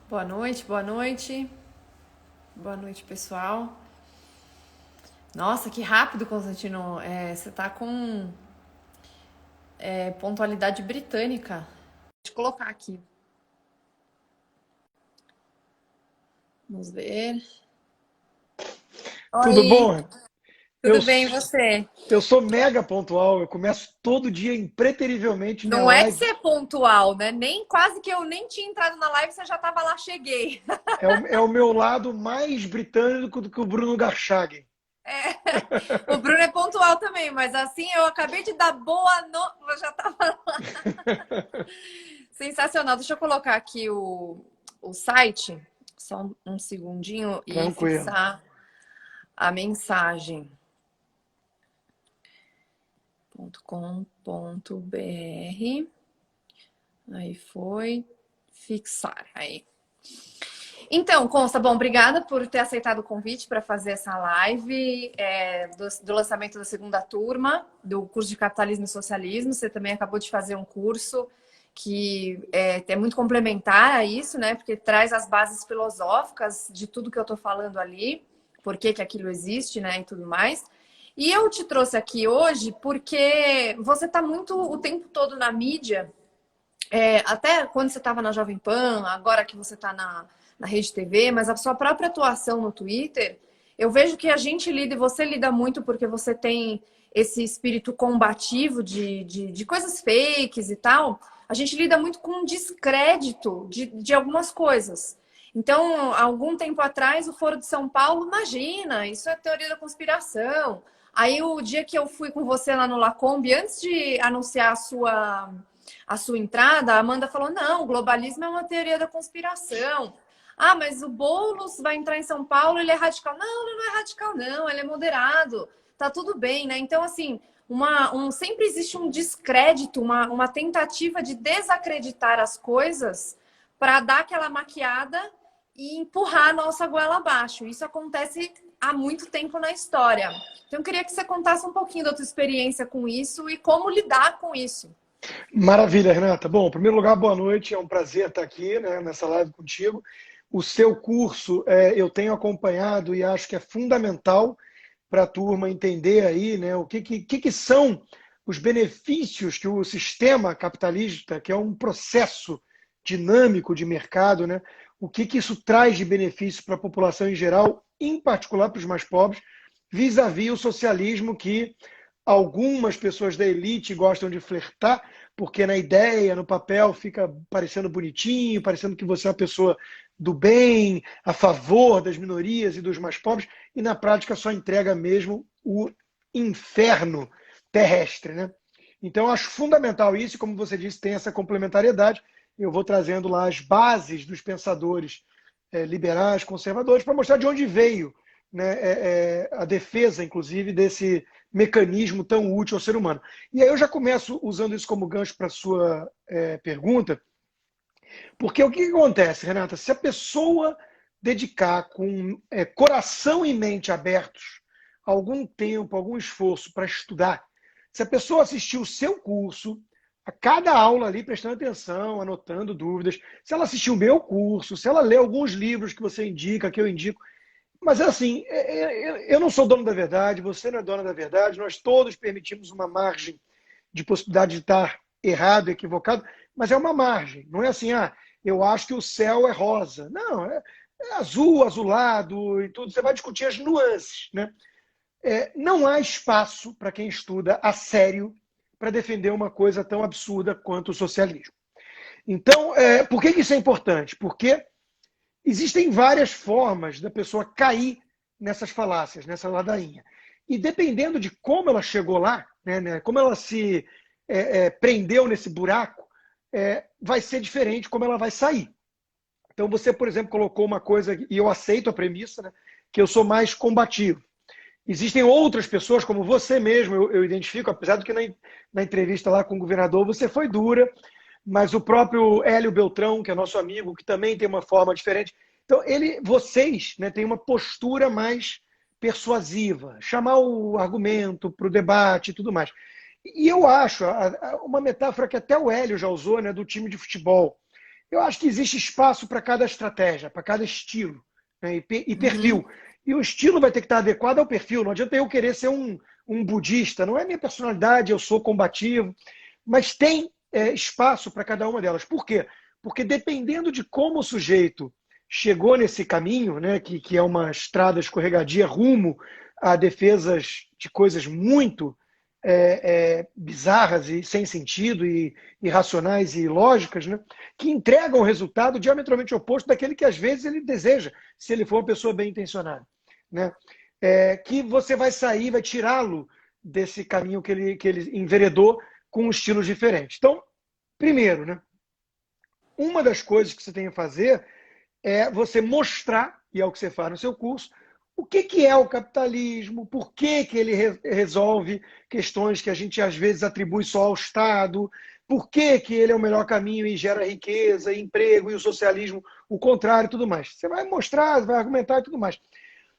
Boa noite, boa noite. Boa noite, pessoal. Nossa, que rápido, Constantino. Você tá com pontualidade britânica. Vou te colocar aqui. Vamos ver. Tudo Oi, bom? Eu, tudo bem e você? eu sou mega pontual, eu começo todo dia impreterivelmente minha Não é de live. ser pontual, né? Nem quase que eu nem tinha entrado na live, você já tava lá, cheguei. É o meu lado mais britânico do que o Bruno Garchagen. O Bruno é pontual também, mas assim eu acabei de dar boa noite. Já tava sensacional. Deixa eu colocar aqui o site, só um segundinho, e Tranquilo. fixar a mensagem. .com.br. Aí foi. Fixar. Aí. Então, Consta, bom, obrigada por ter aceitado o convite para fazer essa live do lançamento da segunda turma do curso de Capitalismo e Socialismo. Você também acabou de fazer um curso que é muito complementar a isso, né? Porque traz as bases filosóficas de tudo que eu estou falando ali, por que que aquilo existe, né? E tudo mais. E eu te trouxe aqui hoje porque você está muito o tempo todo na mídia, até quando você estava na Jovem Pan, agora que você está na Rede TV, mas a sua própria atuação no Twitter, eu vejo que a gente lida e você lida muito porque você tem esse espírito combativo de coisas fakes e tal. A gente lida muito com descrédito de algumas coisas. Então, há algum tempo atrás, o Foro de São Paulo, imagina, isso é teoria da conspiração. Aí, o dia que eu fui com você lá no Lacombe, antes de anunciar a sua entrada, a Amanda falou: não, o globalismo é uma teoria da conspiração. Ah, mas o Boulos vai entrar em São Paulo, ele é radical. Não, ele não é radical, não, ele é moderado. Tá tudo bem, né? Então, assim, sempre existe um descrédito, uma tentativa de desacreditar as coisas para dar aquela maquiada e empurrar a nossa goela abaixo. Isso acontece há muito tempo na história. Então, eu queria que você contasse um pouquinho da tua experiência com isso e como lidar com isso. Maravilha, Renata. Bom, em primeiro lugar, boa noite. É um prazer estar aqui, né, nessa live contigo. O seu curso eu tenho acompanhado e acho que é fundamental para a turma entender aí, né, o que são os benefícios que o sistema capitalista, que é um processo dinâmico de mercado, né, o que isso traz de benefício para a população em geral, em particular para os mais pobres, vis-à-vis o socialismo que algumas pessoas da elite gostam de flertar, porque na ideia, no papel, fica parecendo bonitinho, parecendo que você é uma pessoa do bem, a favor das minorias e dos mais pobres, e na prática só entrega mesmo o inferno terrestre, né? Então, eu acho fundamental isso, e como você disse, tem essa complementariedade. Eu vou trazendo lá as bases dos pensadores liberais, conservadores, para mostrar de onde veio, né, a defesa, inclusive, desse mecanismo tão útil ao ser humano. E aí eu já começo usando isso como gancho para a sua pergunta, porque o que acontece, Renata? Se a pessoa dedicar com coração e mente abertos algum tempo, algum esforço para estudar, se a pessoa assistir o seu curso, a cada aula ali prestando atenção, anotando dúvidas, se ela assistir o meu curso, se ela ler alguns livros que você indica, que eu indico, mas assim, eu não sou dono da verdade, você não é dona da verdade, nós todos permitimos uma margem de possibilidade de estar errado, equivocado, mas é uma margem. Não é assim, eu acho que o céu é rosa. Não, é azul, azulado e tudo. Você vai discutir as nuances, né? Não há espaço para quem estuda a sério para defender uma coisa tão absurda quanto o socialismo. Então, por que isso é importante? Porque existem várias formas da pessoa cair nessas falácias, nessa ladainha. E dependendo de como ela chegou lá, né, como ela se prendeu nesse buraco, vai ser diferente como ela vai sair. Então você, por exemplo, colocou uma coisa, e eu aceito a premissa, né, que eu sou mais combativo. Existem outras pessoas, como você mesmo, eu identifico, apesar do que na entrevista lá com o governador você foi dura, mas o próprio Hélio Beltrão, que é nosso amigo, que também tem uma forma diferente. Então, vocês, né, têm uma postura mais persuasiva, chamar o argumento para o debate e tudo mais. E eu acho uma metáfora que até o Hélio já usou, né, do time de futebol. Eu acho que existe espaço para cada estratégia, para cada estilo, né, e perfil. Uhum. E o estilo vai ter que estar adequado ao perfil. Não adianta eu querer ser um budista. Não é minha personalidade, eu sou combativo. Mas tem espaço para cada uma delas. Por quê? Porque dependendo de como o sujeito chegou nesse caminho, né, que é uma estrada escorregadia rumo a defesas de coisas muito bizarras e sem sentido, e irracionais e ilógicas, né, que entregam um resultado diametralmente oposto daquele que às vezes ele deseja, se ele for uma pessoa bem intencionada. Né? Que você vai sair, vai tirá-lo desse caminho que ele enveredou com estilos diferentes. Então, primeiro, né, uma das coisas que você tem que fazer é você mostrar, e é o que você faz no seu curso, o que é o capitalismo, por que ele resolve questões que a gente às vezes atribui só ao Estado, por que ele é o melhor caminho e gera riqueza, emprego, e o socialismo o contrário e tudo mais. Você vai mostrar, vai argumentar e tudo mais.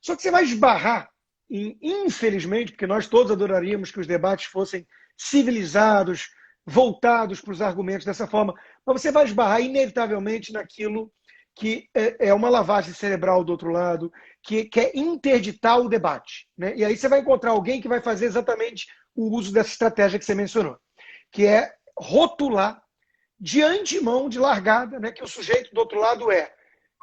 Só que você vai esbarrar, infelizmente, porque nós todos adoraríamos que os debates fossem civilizados, voltados para os argumentos dessa forma, mas você vai esbarrar inevitavelmente naquilo que é uma lavagem cerebral do outro lado, que quer interditar o debate. Né? E aí você vai encontrar alguém que vai fazer exatamente o uso dessa estratégia que você mencionou, que é rotular de antemão, de largada, né, que o sujeito do outro lado é.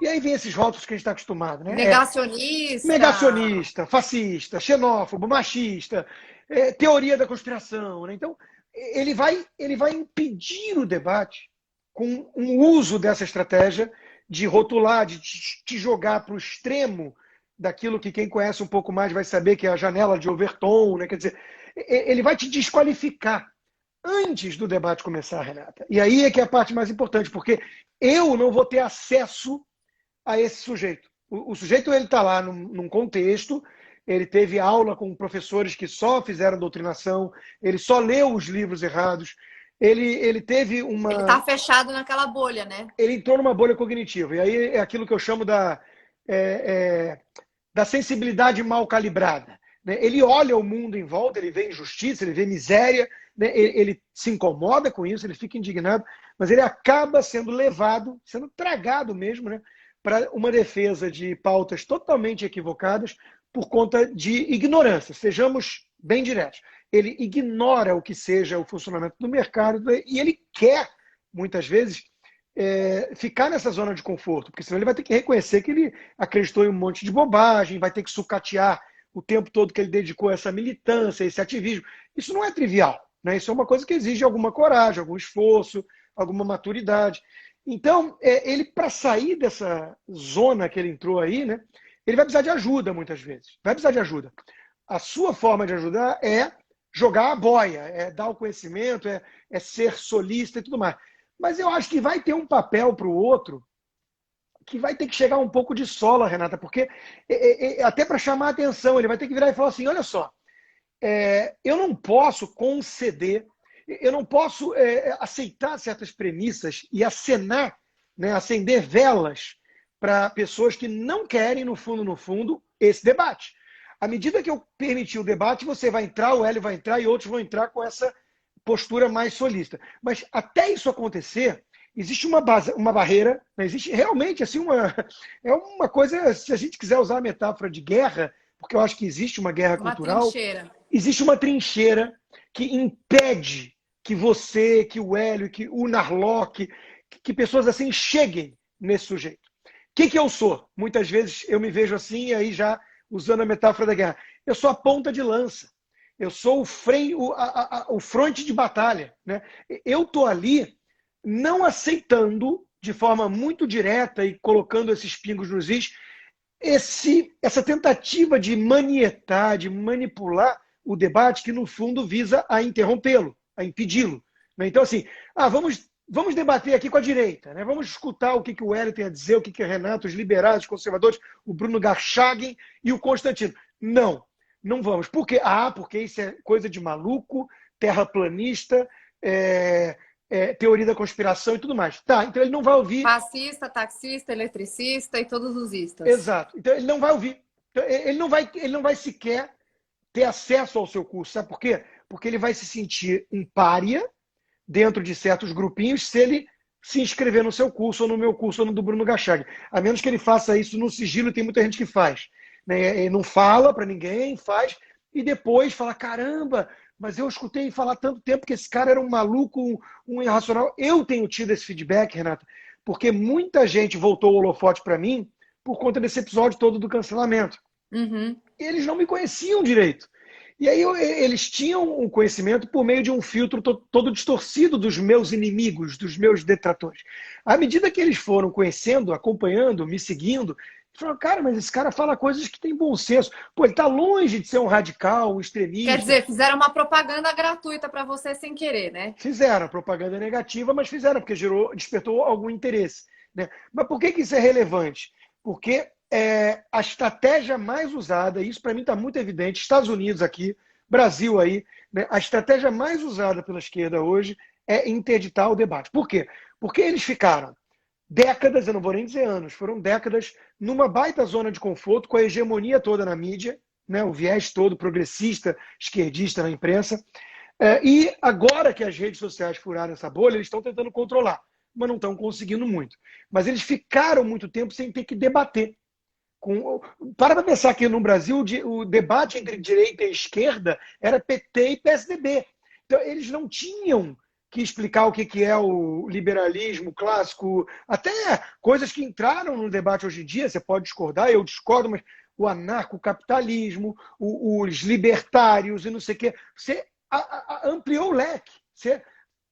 E aí vem esses rótulos que a gente está acostumado. Né? Negacionista. Negacionista, fascista, xenófobo, machista, teoria da conspiração. Né? Então, ele vai impedir o debate com um uso dessa estratégia de rotular, de te jogar para o extremo daquilo que quem conhece um pouco mais vai saber que é a janela de Overton, né? Quer dizer, ele vai te desqualificar antes do debate começar, Renata. E aí é que é a parte mais importante, porque eu não vou ter acesso a esse sujeito. O sujeito ele está lá num contexto, ele teve aula com professores que só fizeram doutrinação, ele só leu os livros errados, ele teve uma... Ele está fechado naquela bolha, né? Ele entrou numa bolha cognitiva. E aí é aquilo que eu chamo da sensibilidade mal calibrada. Né? Ele olha o mundo em volta, ele vê injustiça, ele vê miséria, né? Ele se incomoda com isso, ele fica indignado, mas ele acaba sendo levado, sendo tragado mesmo, né? Para uma defesa de pautas totalmente equivocadas por conta de ignorância. Sejamos bem diretos. Ele ignora o que seja o funcionamento do mercado e ele quer, muitas vezes, ficar nessa zona de conforto, porque senão ele vai ter que reconhecer que ele acreditou em um monte de bobagem, vai ter que sucatear o tempo todo que ele dedicou a essa militância, a esse ativismo. Isso não é trivial, né? Isso é uma coisa que exige alguma coragem, algum esforço, alguma maturidade. Então, ele, para sair dessa zona que ele entrou aí, né, ele vai precisar de ajuda muitas vezes. Vai precisar de ajuda. A sua forma de ajudar é jogar a boia, é dar o conhecimento, é ser solista e tudo mais. Mas eu acho que vai ter um papel para o outro que vai ter que chegar um pouco de sola, Renata, porque até para chamar a atenção, ele vai ter que virar e falar assim, olha só, eu não posso conceder, eu não posso aceitar certas premissas e acenar, né, acender velas para pessoas que não querem, no fundo, esse debate. À medida que eu permitir o debate, você vai entrar, o Hélio vai entrar e outros vão entrar com essa postura mais solista. Mas até isso acontecer, existe uma barreira, né? Existe realmente assim é uma coisa, se a gente quiser usar a metáfora de guerra, porque eu acho que existe uma guerra cultural, trincheira. Existe uma trincheira que impede que você, que o Hélio, que o Narlock, que pessoas assim cheguem nesse sujeito. O que eu sou? Muitas vezes eu me vejo assim, e aí já usando a metáfora da guerra. Eu sou a ponta de lança. Eu sou o fronte de batalha. Né? Eu estou ali não aceitando de forma muito direta e colocando esses pingos nos is, essa tentativa de manietar, de manipular o debate que, no fundo, visa a interrompê-lo, a impedi-lo. Então, assim, vamos debater aqui com a direita, né? Vamos escutar o que o Hélio tem a dizer, o que o Renato, os liberais, os conservadores, o Bruno Garchagen e o Constantino. Não vamos. Por quê? Porque isso é coisa de maluco, terraplanista, teoria da conspiração e tudo mais. Tá, então ele não vai ouvir... Fascista, taxista, eletricista e todos os istas. Exato. Então ele não vai ouvir. Então, ele não vai sequer ter acesso ao seu curso. Sabe por quê? Porque ele vai se sentir um pária dentro de certos grupinhos se ele se inscrever no seu curso, ou no meu curso, ou no do Bruno Gachag. A menos que ele faça isso no sigilo, tem muita gente que faz. Né? Ele não fala para ninguém, faz, e depois fala, caramba, mas eu escutei falar tanto tempo que esse cara era um maluco, um irracional. Eu tenho tido esse feedback, Renata, porque muita gente voltou o holofote para mim por conta desse episódio todo do cancelamento. Uhum. E eles não me conheciam direito. E aí eles tinham um conhecimento por meio de um filtro todo distorcido dos meus inimigos, dos meus detratores. À medida que eles foram conhecendo, acompanhando, me seguindo, falaram, cara, mas esse cara fala coisas que têm bom senso. Pô, ele está longe de ser um radical, um Quer extremista. dizer, fizeram uma propaganda gratuita para você sem querer, né? Fizeram propaganda negativa, mas fizeram, porque despertou algum interesse. Né? Mas por que isso é relevante? Porque a estratégia mais usada, isso para mim está muito evidente, Estados Unidos aqui, Brasil aí, né? A estratégia mais usada pela esquerda hoje é interditar o debate. Por quê? Porque eles ficaram décadas, eu não vou nem dizer anos, foram décadas numa baita zona de conforto, com a hegemonia toda na mídia, né? O viés todo progressista, esquerdista na imprensa. E agora que as redes sociais furaram essa bolha, eles estão tentando controlar, mas não estão conseguindo muito. Mas eles ficaram muito tempo sem ter que debater. Para pensar que no Brasil o debate entre direita e esquerda era PT e PSDB. Então, eles não tinham que explicar o que é o liberalismo clássico, até coisas que entraram no debate hoje em dia, você pode discordar, eu discordo, mas o anarcocapitalismo, os libertários e não sei o quê. Você ampliou o leque, você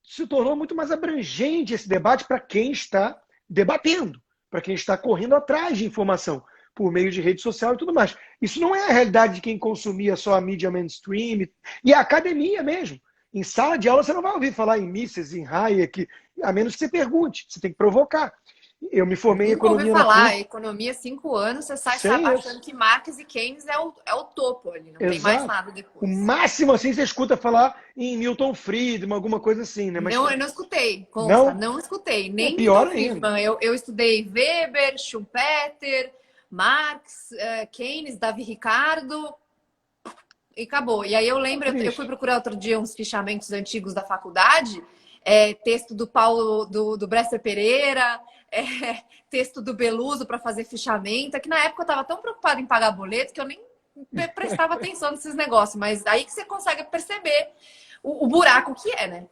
se tornou muito mais abrangente esse debate para quem está debatendo, para quem está correndo atrás de informação por meio de rede social e tudo mais. Isso não é a realidade de quem consumia só a mídia mainstream e a academia mesmo. Em sala de aula você não vai ouvir falar em Mises, em Hayek, a menos que você pergunte, você tem que provocar. Eu me formei em Nunca ouvi economia na falar, PUC, economia 5 anos, você sai sem achando isso. que Marx e Keynes é o topo ali, não tem mais Exato. nada O depois. máximo assim você escuta falar em Milton Friedman, alguma coisa assim, né? Mas Não, eu não escutei, consta, não, não escutei, é nem pior Milton ainda. Friedman. Eu estudei Weber, Schumpeter, Marx, Keynes, Davi Ricardo e acabou. E aí eu É lembro, eu fui triste. procurar outro dia uns fichamentos antigos da faculdade, texto do Paulo, do Bresser Pereira, texto do Beluso para fazer fichamento, que na época eu estava tão preocupada em pagar boleto que eu nem prestava atenção nesses negócios, mas aí que você consegue perceber o buraco que é, né?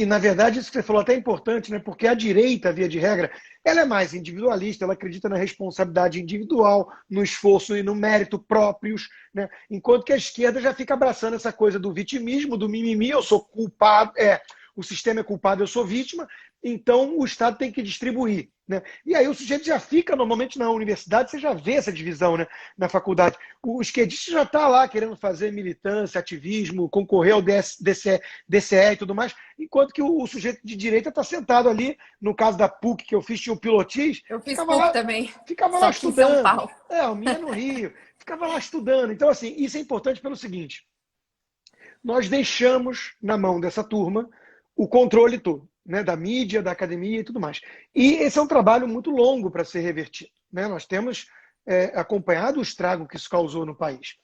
Na verdade, isso que você falou até é importante, né? Porque a direita, via de regra, ela é mais individualista, ela acredita na responsabilidade individual, no esforço e no mérito próprios, né? Enquanto que a esquerda já fica abraçando essa coisa do vitimismo, do mimimi, eu sou culpado, o sistema é culpado, eu sou vítima, então o Estado tem que distribuir. Né? E aí o sujeito já fica, normalmente na universidade, você já vê essa divisão, né? Na faculdade. O esquerdista já está lá querendo fazer militância, ativismo, concorrer ao DCE e tudo mais, enquanto que o sujeito de direita está sentado ali, no caso da PUC que eu fiz, tinha o pilotis, Eu fiz PUC também, ficava lá só que em São estudando. Paulo. O minha é no Rio, ficava lá estudando. Então, assim, isso é importante pelo seguinte, nós deixamos na mão dessa turma o controle todo, né, da mídia, da academia e tudo mais. E esse é um trabalho muito longo para ser revertido. Né? Nós temos acompanhado o estrago que isso causou no país.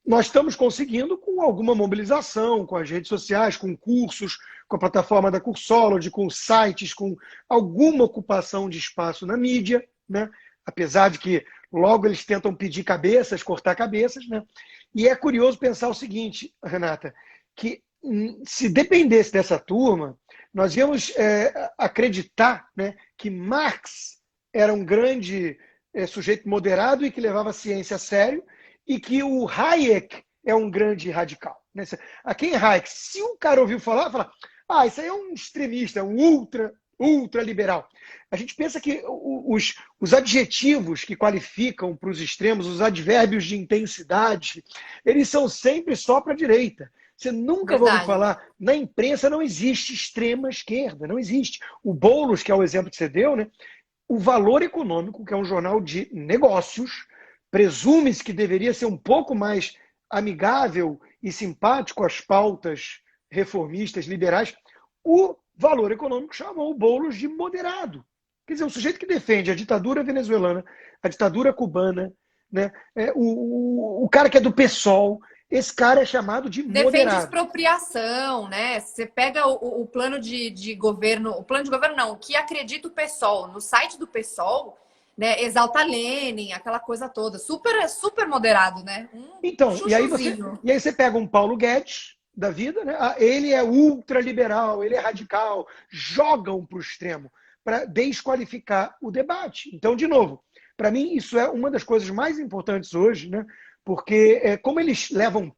Nós estamos conseguindo com alguma mobilização, com as redes sociais, com cursos, com a plataforma da Cursology, com sites, com alguma ocupação de espaço na mídia, né? Apesar de que logo eles tentam pedir cabeças, cortar cabeças, né? E é curioso pensar o seguinte, Renata, que se dependesse dessa turma, nós íamos acreditar, né, que Marx era um grande sujeito moderado e que levava a ciência a sério, e que o Hayek é um grande radical. Né? A quem Hayek, se um cara ouviu falar, fala, isso aí é um extremista, um ultra liberal. A gente pensa que os adjetivos que qualificam para os extremos, os advérbios de intensidade, eles são sempre só para a direita. Você nunca vai ouvir Verdade. falar, na imprensa não existe extrema esquerda, não existe. O Boulos, que é o exemplo que você deu, né? O Valor Econômico, que é um jornal de negócios, presume-se que deveria ser um pouco mais amigável e simpático às pautas reformistas, liberais. O Valor Econômico chamou o Boulos de moderado. Quer dizer, um sujeito que defende a ditadura venezuelana, a ditadura cubana, né? O cara que é do PSOL, esse cara é chamado de Defende moderado. expropriação, né? Você pega o plano de governo, o plano de governo não, o que acredita o PSOL, no site do PSOL, né? Exalta Lenin, aquela coisa toda, super moderado, né? Um Então, chuchuzinho. e aí você pega um Paulo Guedes da vida, né? Ele é ultraliberal, ele é radical, jogam para o extremo para desqualificar o debate. Então, de novo, para mim isso é uma das coisas mais importantes hoje, né? Porque como eles levam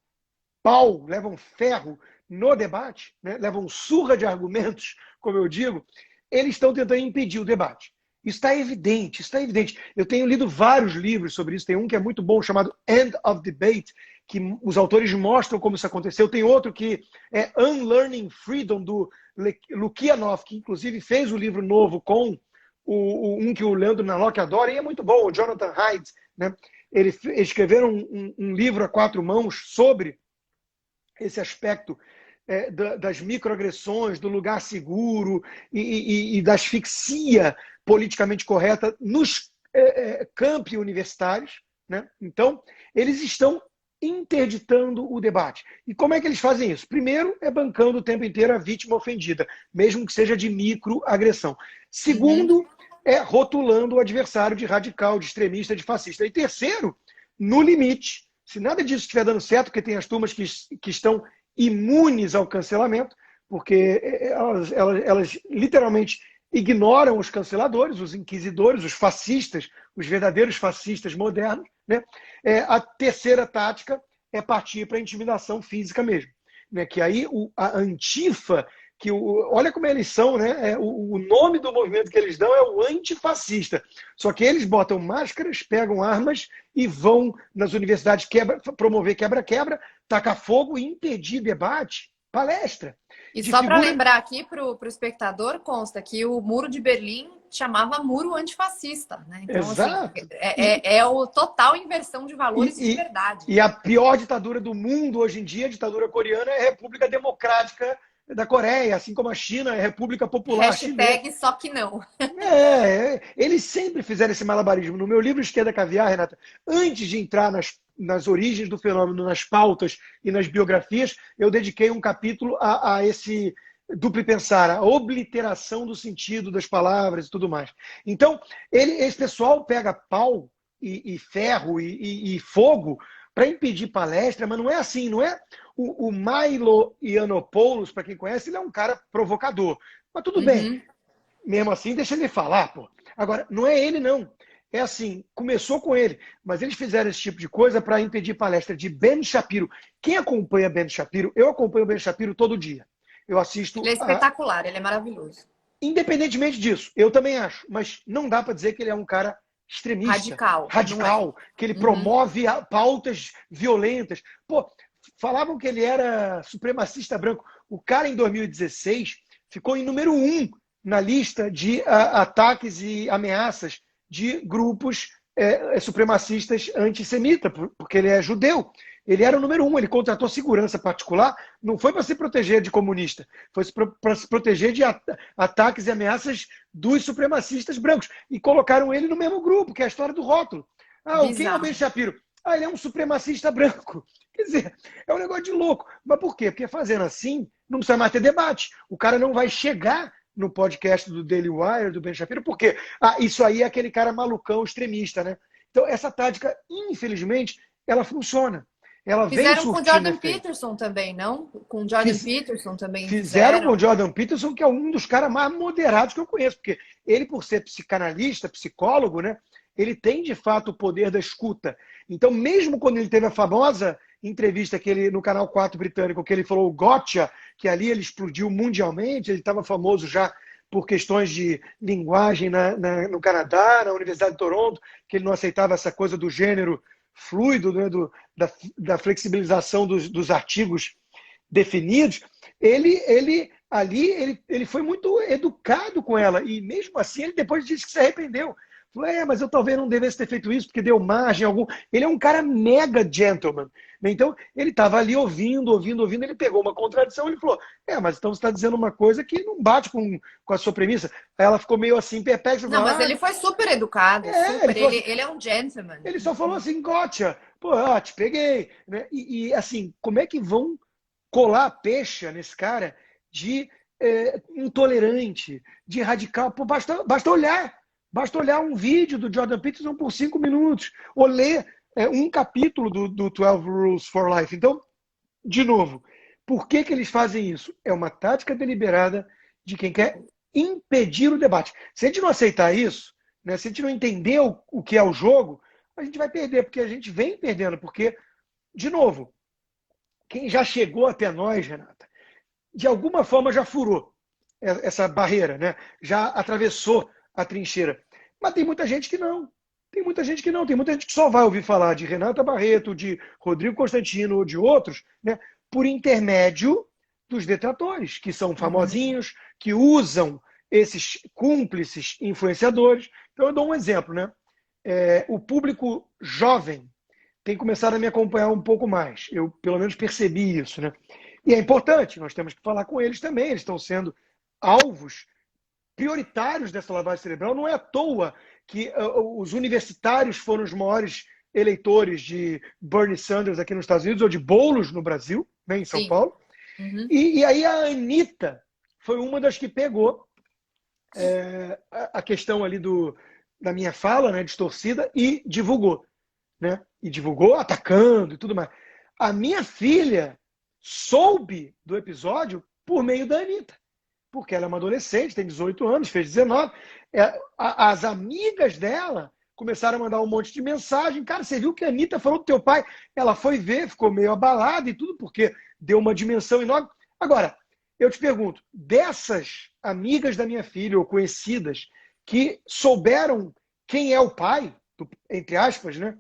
pau, levam ferro no debate, né? Levam surra de argumentos, como eu digo, eles estão tentando impedir o debate. Isso está evidente, isso está evidente. Eu tenho lido vários livros sobre isso. Tem um que é muito bom, chamado End of Debate, que os autores mostram como isso aconteceu. Tem outro que é Unlearning Freedom, do Lukianoff, que inclusive fez o livro novo com um que o Leandro Narlock adora, e é muito bom, o Jonathan Haidt. Né? Eles escreveram um livro a 4 mãos sobre esse aspecto das microagressões, do lugar seguro e da asfixia politicamente correta nos campi universitários. Né? Então, eles estão interditando o debate. E como é que eles fazem isso? Primeiro, é bancando o tempo inteiro a vítima ofendida, mesmo que seja de microagressão. Segundo, é rotulando o adversário de radical, de extremista, de fascista. E terceiro, no limite, se nada disso estiver dando certo, porque tem as turmas que estão imunes ao cancelamento, porque elas literalmente ignoram os canceladores, os inquisidores, os fascistas, os verdadeiros fascistas modernos. Né? A terceira tática é partir para a intimidação física mesmo. Né? Que aí a Antifa, olha como eles são, né? O nome do movimento que eles dão é o antifascista. Só que eles botam máscaras, pegam armas e vão nas universidades promover quebra-quebra, tacar fogo e impedir debate, palestra. E só para lembrar aqui para o espectador, consta que o Muro de Berlim chamava muro antifascista. Né? Então, exato. Assim, é o total inversão de valores de verdade. E a pior ditadura do mundo hoje em dia, a ditadura coreana, é a República Democrática da Coreia, assim como a China é a República Popular Hashtag Chinesa. só que não. Eles sempre fizeram esse malabarismo. No meu livro Esquerda Caviar, Renata, antes de entrar nas origens do fenômeno, nas pautas e nas biografias, eu dediquei um capítulo a esse duplo pensar, a obliteração do sentido das palavras e tudo mais. Então, esse pessoal pega pau e ferro e fogo para impedir palestra, mas não é assim, não é o Milo Yiannopoulos, para quem conhece, ele é um cara provocador. Mas tudo bem, mesmo assim, deixa ele falar, pô. Agora, não é ele, não. É assim, começou com ele, mas eles fizeram esse tipo de coisa para impedir palestra de Ben Shapiro. Quem acompanha Ben Shapiro? Eu acompanho o Ben Shapiro todo dia. Eu assisto. Ele é espetacular, ele é maravilhoso. Independentemente disso, eu também acho, mas não dá para dizer que ele é um cara extremista, radical, que ele promove pautas violentas. Pô, falavam que ele era supremacista branco. O cara, em 2016, ficou em número 1 na lista de ataques e ameaças de grupos supremacistas antissemitas, porque ele é judeu. Ele era o número 1, ele contratou segurança particular, não foi para se proteger de comunista, foi para se proteger de ataques e ameaças dos supremacistas brancos. E colocaram ele no mesmo grupo, que é a história do rótulo. Quem é o Ben Shapiro? Ele é um supremacista branco. Quer dizer, é um negócio de louco. Mas por quê? Porque fazendo assim, não precisa mais ter debate. O cara não vai chegar no podcast do Daily Wire, do Ben Shapiro, porque isso aí é aquele cara malucão, extremista, né? Então, essa tática, infelizmente, ela funciona. Ela fizeram com o Jordan Peterson também, não? Com o Jordan Peterson também fizeram com o Jordan Peterson, que é um dos caras mais moderados que eu conheço, porque ele, por ser psicanalista, psicólogo, né? Ele tem, de fato, o poder da escuta. Então, mesmo quando ele teve a famosa entrevista que ele, no Canal 4 britânico, que ele falou o gotcha, que ali ele explodiu mundialmente, ele estava famoso já por questões de linguagem no Canadá, na Universidade de Toronto, que ele não aceitava essa coisa do gênero fluido, né, da flexibilização dos artigos definidos. Ele foi muito educado com ela, e mesmo assim ele depois disse que se arrependeu. Falou, mas eu talvez não devesse ter feito isso, porque deu margem a algum... Ele é um cara mega gentleman. Então, ele estava ali ouvindo, ele pegou uma contradição, ele falou, mas então você está dizendo uma coisa que não bate com a sua premissa. Aí ela ficou meio assim, perplexa. Não, mas ele foi super educado, super. Ele é um gentleman. Ele só falou assim, gotcha. Pô, te peguei. Né? Assim, como é que vão colar a pecha nesse cara de intolerante, de radical? Pô, basta olhar. Basta olhar um vídeo do Jordan Peterson por 5 minutos, ou ler um capítulo do 12 Rules for Life. Então, de novo, por que eles fazem isso? É uma tática deliberada de quem quer impedir o debate. Se a gente não aceitar isso, né, se a gente não entender o que é o jogo, a gente vai perder, porque a gente vem perdendo. Porque, de novo, quem já chegou até nós, Renata, de alguma forma já furou essa barreira, né? Já atravessou a trincheira. Mas tem muita gente que não. Tem muita gente que não. Tem muita gente que só vai ouvir falar de Renata Barreto, de Rodrigo Constantino ou de outros, né? Por intermédio dos detratores, que são famosinhos, que usam esses cúmplices influenciadores. Então, eu dou um exemplo, né? O público jovem tem começado a me acompanhar um pouco mais. Eu, pelo menos, percebi isso, né? E é importante, nós temos que falar com eles também. Eles estão sendo alvos prioritários dessa lavagem cerebral. Não é à toa que os universitários foram os maiores eleitores de Bernie Sanders aqui nos Estados Unidos, ou de Boulos no Brasil, né, em São Sim. Paulo. E aí a Anitta foi uma das que pegou a questão ali da minha fala, né, distorcida, e divulgou. Né? E divulgou atacando e tudo mais. A minha filha soube do episódio por meio da Anitta, porque ela é uma adolescente, tem 18 anos, fez 19. As amigas dela começaram a mandar um monte de mensagem. Cara, você viu que a Anitta falou do teu pai? Ela foi ver, ficou meio abalada e tudo, porque deu uma dimensão enorme. Agora, eu te pergunto, dessas amigas da minha filha ou conhecidas que souberam quem é o pai, entre aspas, né?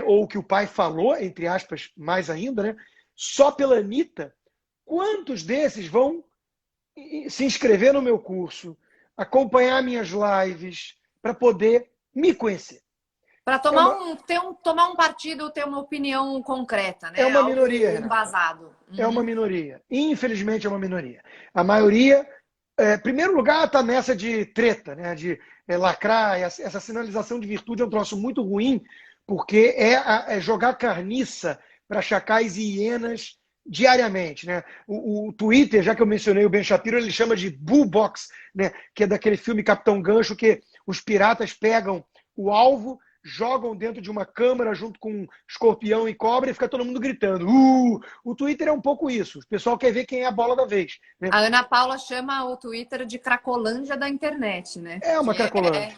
Ou o que o pai falou, entre aspas, mais ainda, né? Só pela Anitta, quantos desses vão se inscrever no meu curso, acompanhar minhas lives, para poder me conhecer? Para tomar um partido, ter uma opinião concreta, É né? uma Algo minoria, Renata. embasado. É uma minoria. Infelizmente, é uma minoria. A maioria, em primeiro lugar, está nessa de treta, né? De lacrar. Essa sinalização de virtude é um troço muito ruim, porque é jogar carniça para chacais e hienas diariamente, né? O Twitter, já que eu mencionei o Ben Shapiro, ele chama de Bull Box, né? Que é daquele filme Capitão Gancho, que os piratas pegam o alvo, jogam dentro de uma câmara junto com escorpião e cobra e fica todo mundo gritando. O Twitter é um pouco isso. O pessoal quer ver quem é a bola da vez. Né? A Ana Paula chama o Twitter de Cracolândia da internet, né? É uma cracolândia.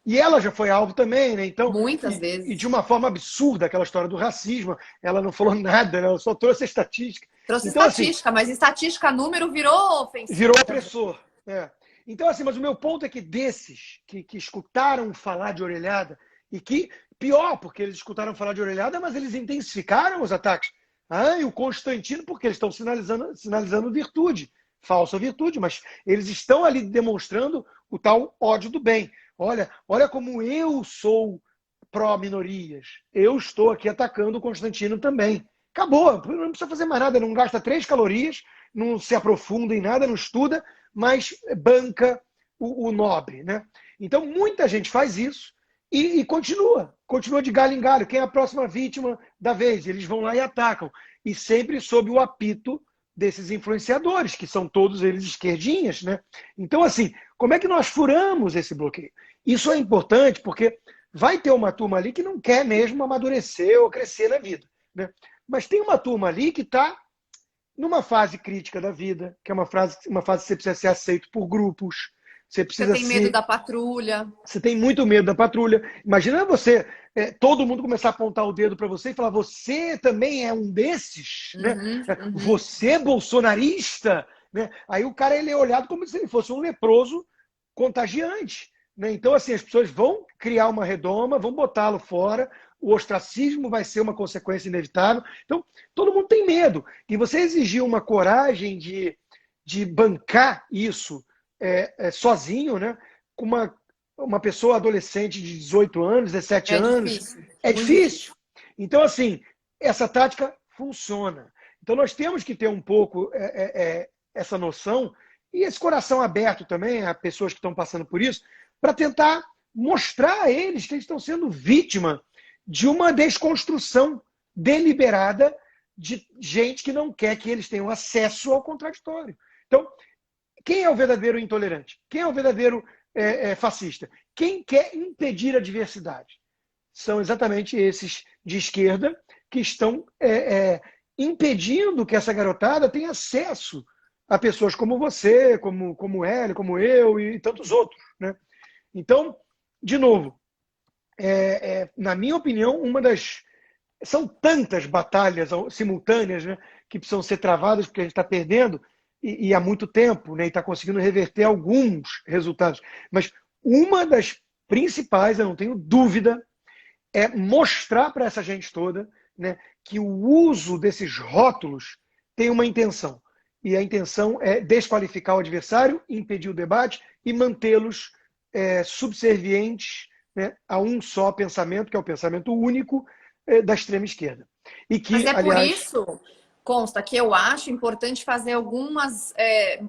E ela já foi alvo também, né? Então, muitas vezes. E de uma forma absurda, aquela história do racismo. Ela não falou nada, né? Ela só trouxe a estatística. Trouxe então, estatística, assim, mas estatística, número virou ofensivo. Virou opressor. Então, assim, mas o meu ponto é que desses que escutaram falar de orelhada, e que, pior, porque eles escutaram falar de orelhada, mas eles intensificaram os ataques. E o Constantino, porque eles estão sinalizando virtude, falsa virtude, mas eles estão ali demonstrando o tal ódio do bem. Olha como eu sou pró-minorias. Eu estou aqui atacando o Constantino também. Acabou, não precisa fazer mais nada, não gasta 3 calorias, não se aprofunda em nada, não estuda, mas banca o nobre. Né? Então, muita gente faz isso e continua de galho em galho. Quem é a próxima vítima da vez? Eles vão lá e atacam. E sempre sob o apito desses influenciadores, que são todos eles esquerdinhas. Né? Então, assim, como é que nós furamos esse bloqueio? Isso é importante porque vai ter uma turma ali que não quer mesmo amadurecer ou crescer na vida. Né? Mas tem uma turma ali que está numa fase crítica da vida, que é uma fase que você precisa ser aceito por grupos. Você tem medo da patrulha. Você tem muito medo da patrulha. Imagina você, todo mundo começar a apontar o dedo para você e falar: você também é um desses? Né? Você é bolsonarista? Né? Aí o cara ele é olhado como se ele fosse um leproso contagiante. Né? Então, assim, as pessoas vão criar uma redoma, vão botá-lo fora, o ostracismo vai ser uma consequência inevitável. Então, todo mundo tem medo. E você exigir uma coragem de bancar isso sozinho, né? Com uma pessoa adolescente de 18 anos, 17 anos. Difícil. É difícil. Então, assim, essa tática funciona. Então, nós temos que ter um pouco essa noção e esse coração aberto também a pessoas que estão passando por isso, para tentar mostrar a eles que eles estão sendo vítima de uma desconstrução deliberada de gente que não quer que eles tenham acesso ao contraditório. Então, quem é o verdadeiro intolerante? Quem é o verdadeiro fascista? Quem quer impedir a diversidade? São exatamente esses de esquerda que estão impedindo que essa garotada tenha acesso a pessoas como você, como ela, como eu e tantos outros, né? Então, de novo, na minha opinião, são tantas batalhas simultâneas, né, que precisam ser travadas porque a gente está perdendo e há muito tempo, né, e está conseguindo reverter alguns resultados. Mas uma das principais, eu não tenho dúvida, é mostrar para essa gente toda, né, que o uso desses rótulos tem uma intenção. E a intenção é desqualificar o adversário, impedir o debate e mantê-los subservientes, né, a um só pensamento, que é o pensamento único da extrema esquerda. E que, Mas é por aliás, isso, consta, que eu acho importante fazer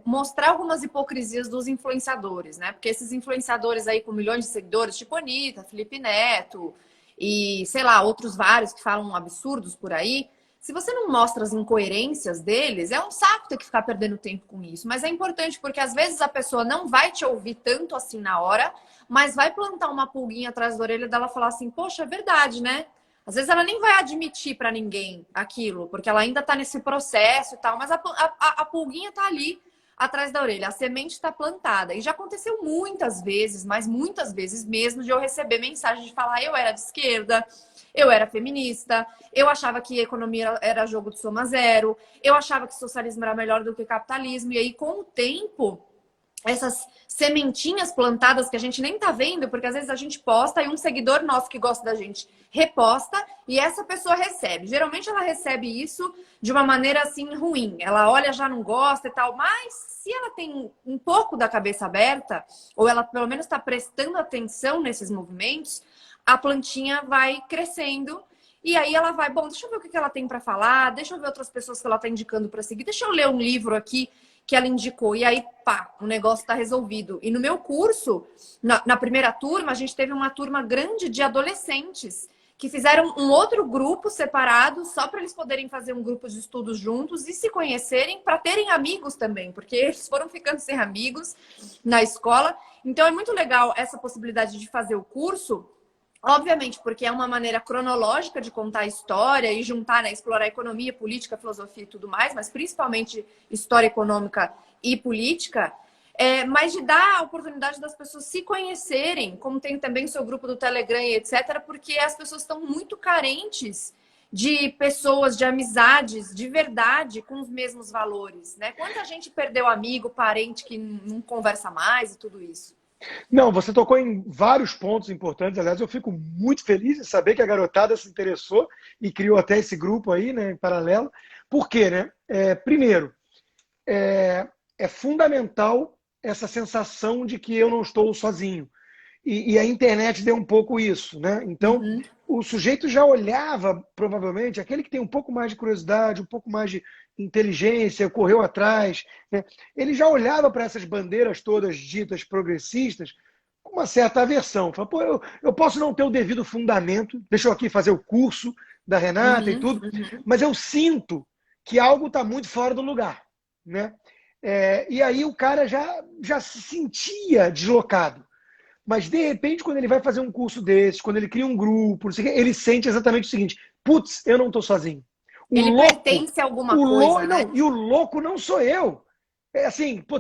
mostrar algumas hipocrisias dos influenciadores, né? Porque esses influenciadores aí com milhões de seguidores, tipo Anitta, Felipe Neto e, sei lá, outros vários que falam absurdos por aí, se você não mostra as incoerências deles, é um saco ter que ficar perdendo tempo com isso. Mas é importante porque às vezes a pessoa não vai te ouvir tanto assim na hora, mas vai plantar uma pulguinha atrás da orelha dela e falar assim, poxa, é verdade, né? Às vezes ela nem vai admitir para ninguém aquilo, porque ela ainda está nesse processo e tal, mas a pulguinha está ali atrás da orelha, a semente está plantada. E já aconteceu muitas vezes, mas muitas vezes mesmo, de eu receber mensagem de falar eu era de esquerda, eu era feminista, eu achava que economia era jogo de soma zero, eu achava que socialismo era melhor do que capitalismo. E aí, com o tempo, essas sementinhas plantadas que a gente nem tá vendo, porque às vezes a gente posta e um seguidor nosso que gosta da gente reposta e essa pessoa recebe. Geralmente ela recebe isso de uma maneira assim ruim. Ela olha, já não gosta e tal, mas se ela tem um pouco da cabeça aberta, ou ela pelo menos está prestando atenção nesses movimentos, a plantinha vai crescendo. E aí ela vai, bom, deixa eu ver o que ela tem para falar, deixa eu ver outras pessoas que ela está indicando para seguir, deixa eu ler um livro aqui que ela indicou. E aí, pá, o negócio está resolvido. E no meu curso, na primeira turma, a gente teve uma turma grande de adolescentes que fizeram um outro grupo separado só para eles poderem fazer um grupo de estudos juntos e se conhecerem, para terem amigos também, porque eles foram ficando sem amigos na escola. Então é muito legal essa possibilidade de fazer o curso. Obviamente, porque é uma maneira cronológica de contar a história e juntar, né, explorar economia, política, filosofia e tudo mais, mas principalmente história econômica e política, mas de dar a oportunidade das pessoas se conhecerem, como tem também o seu grupo do Telegram e etc., porque as pessoas estão muito carentes de pessoas, de amizades, de verdade, com os mesmos valores, né? Quanta gente perdeu amigo, parente que não conversa mais e tudo isso. Não, você tocou em vários pontos importantes. Aliás, eu fico muito feliz em saber que a garotada se interessou e criou até esse grupo aí, né, em paralelo. Por quê, né? Primeiro, é fundamental essa sensação de que eu não estou sozinho. E a internet deu um pouco isso, né? Então, o sujeito já olhava, provavelmente, aquele que tem um pouco mais de curiosidade, um pouco mais de inteligência, correu atrás, né? Ele já olhava para essas bandeiras todas ditas progressistas com uma certa aversão. Fala, pô, eu posso não ter o devido fundamento, deixa eu aqui fazer o curso da Renata e tudo, mas eu sinto que algo está muito fora do lugar, né? E aí o cara já se sentia deslocado. Mas, de repente, quando ele vai fazer um curso desses, quando ele cria um grupo, ele sente exatamente o seguinte: putz, eu não estou sozinho. Ele pertence a alguma coisa, né? Não, e o louco não sou eu. É assim, pô,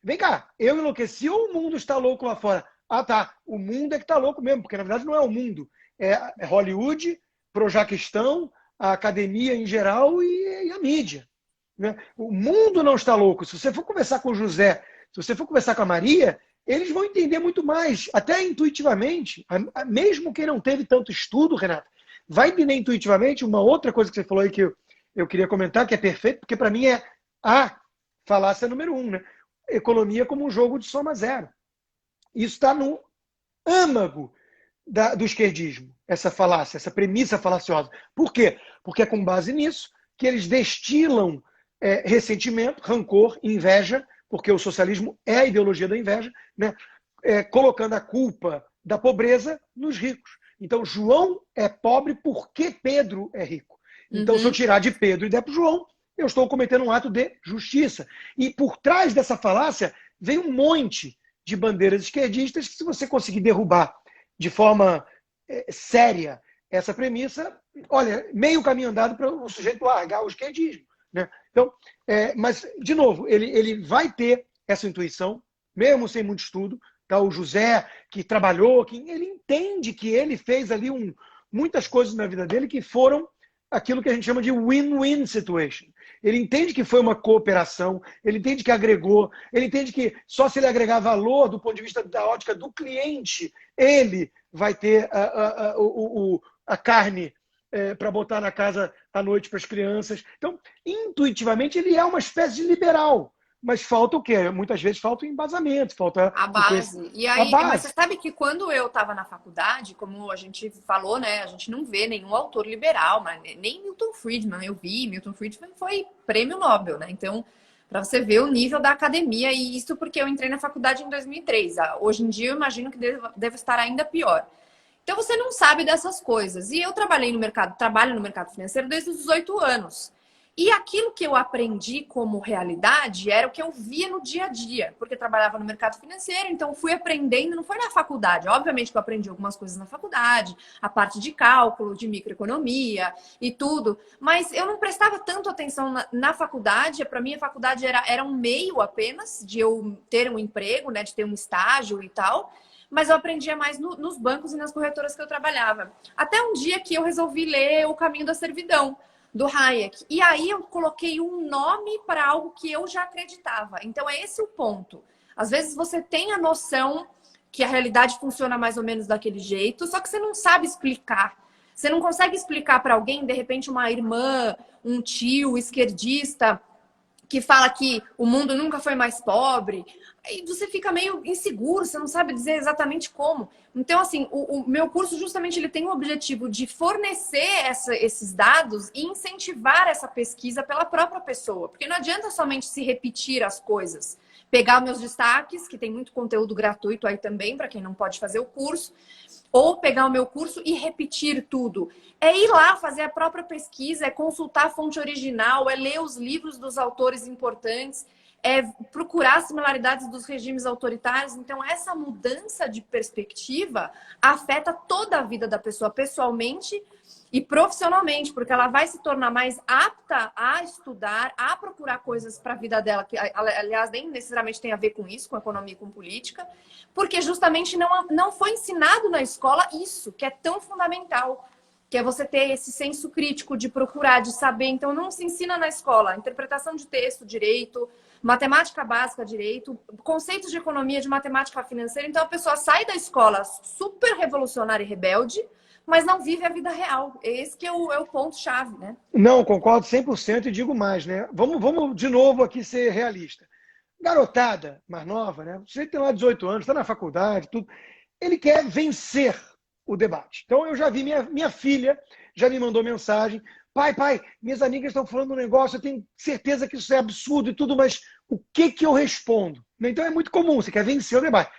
vem cá, eu enlouqueci ou o mundo está louco lá fora? Ah, tá, o mundo é que está louco mesmo, porque na verdade não é o mundo. É Hollywood, Projaquistão, a academia em geral e a mídia, né? O mundo não está louco. Se você for conversar com o José, se você for conversar com a Maria, eles vão entender muito mais, até intuitivamente, mesmo quem não teve tanto estudo, Renata, vai entender intuitivamente. Uma outra coisa que você falou aí que eu queria comentar, que é perfeito, porque para mim é a falácia número 1, né? Economia como um jogo de soma zero. Isso está no âmago do esquerdismo, essa falácia, essa premissa falaciosa. Por quê? Porque é com base nisso que eles destilam ressentimento, rancor, inveja, porque o socialismo é a ideologia da inveja, né? Colocando a culpa da pobreza nos ricos. Então, João é pobre porque Pedro é rico. Então, se eu Uhum. tirar de Pedro e der para João, eu estou cometendo um ato de justiça. E por trás dessa falácia vem um monte de bandeiras esquerdistas que, se você conseguir derrubar de forma séria essa premissa, olha, meio caminho andado para o sujeito largar o esquerdismo. Né? Então, mas, de novo, ele vai ter essa intuição, mesmo sem muito estudo. Tá? O José, que trabalhou, ele entende que ele fez ali muitas coisas na vida dele que foram aquilo que a gente chama de win-win situation. Ele entende que foi uma cooperação, ele entende que agregou, ele entende que só se ele agregar valor do ponto de vista da ótica do cliente, ele vai ter a carne para botar na casa à noite para as crianças. Então, intuitivamente, ele é uma espécie de liberal. Mas falta o quê? Muitas vezes falta o embasamento, falta A base. E a aí, mas você base. sabe que quando eu estava na faculdade, como a gente falou, né? A gente não vê nenhum autor liberal, mas nem Milton Friedman eu vi. Milton Friedman foi prêmio Nobel, né? Então, para você ver o nível da academia, e isso porque eu entrei na faculdade em 2003. Hoje em dia eu imagino que deve estar ainda pior. Então você não sabe dessas coisas. E eu trabalho no mercado financeiro desde os 18 anos. E aquilo que eu aprendi como realidade era o que eu via no dia a dia, porque eu trabalhava no mercado financeiro, então fui aprendendo, não foi na faculdade. Obviamente que eu aprendi algumas coisas na faculdade, a parte de cálculo, de microeconomia e tudo, mas eu não prestava tanto atenção na faculdade. Para mim, a faculdade era um meio apenas de eu ter um emprego, né, de ter um estágio e tal. Mas eu aprendia mais nos bancos e nas corretoras que eu trabalhava. Até um dia que eu resolvi ler O Caminho da Servidão, do Hayek. E aí eu coloquei um nome para algo que eu já acreditava. Então é esse o ponto. Às vezes você tem a noção que a realidade funciona mais ou menos daquele jeito, só que você não sabe explicar. Você não consegue explicar para alguém, de repente, uma irmã, um tio esquerdista que fala que o mundo nunca foi mais pobre, e você fica meio inseguro, você não sabe dizer exatamente como. Então, assim, o meu curso justamente ele tem o objetivo de fornecer esses dados e incentivar essa pesquisa pela própria pessoa, porque não adianta somente se repetir as coisas. Pegar meus destaques, que tem muito conteúdo gratuito aí também, para quem não pode fazer o curso, ou pegar o meu curso e repetir tudo. É ir lá fazer a própria pesquisa, é consultar a fonte original, é ler os livros dos autores importantes, é procurar similaridades dos regimes autoritários. Então, essa mudança de perspectiva afeta toda a vida da pessoa, pessoalmente e profissionalmente, porque ela vai se tornar mais apta a estudar, a procurar coisas para a vida dela, que, aliás, nem necessariamente tem a ver com isso, com economia e com política, porque justamente não foi ensinado na escola isso, que é tão fundamental, que é você ter esse senso crítico de procurar, de saber. Então, não se ensina na escola interpretação de texto, direito, matemática básica, direito, conceitos de economia, de matemática financeira. Então, a pessoa sai da escola super revolucionária e rebelde, mas não vive a vida real. Esse que é o ponto-chave, né? Não, concordo 100% e digo mais, né? Vamos de novo aqui ser realista. Garotada mais nova, né? Você tem lá 18 anos, está na faculdade, tudo. Ele quer vencer o debate. Então, eu já vi minha filha, já me mandou mensagem. Pai, minhas amigas estão falando um negócio, eu tenho certeza que isso é absurdo e tudo, mas o que eu respondo? Então, é muito comum, você quer vencer o debate.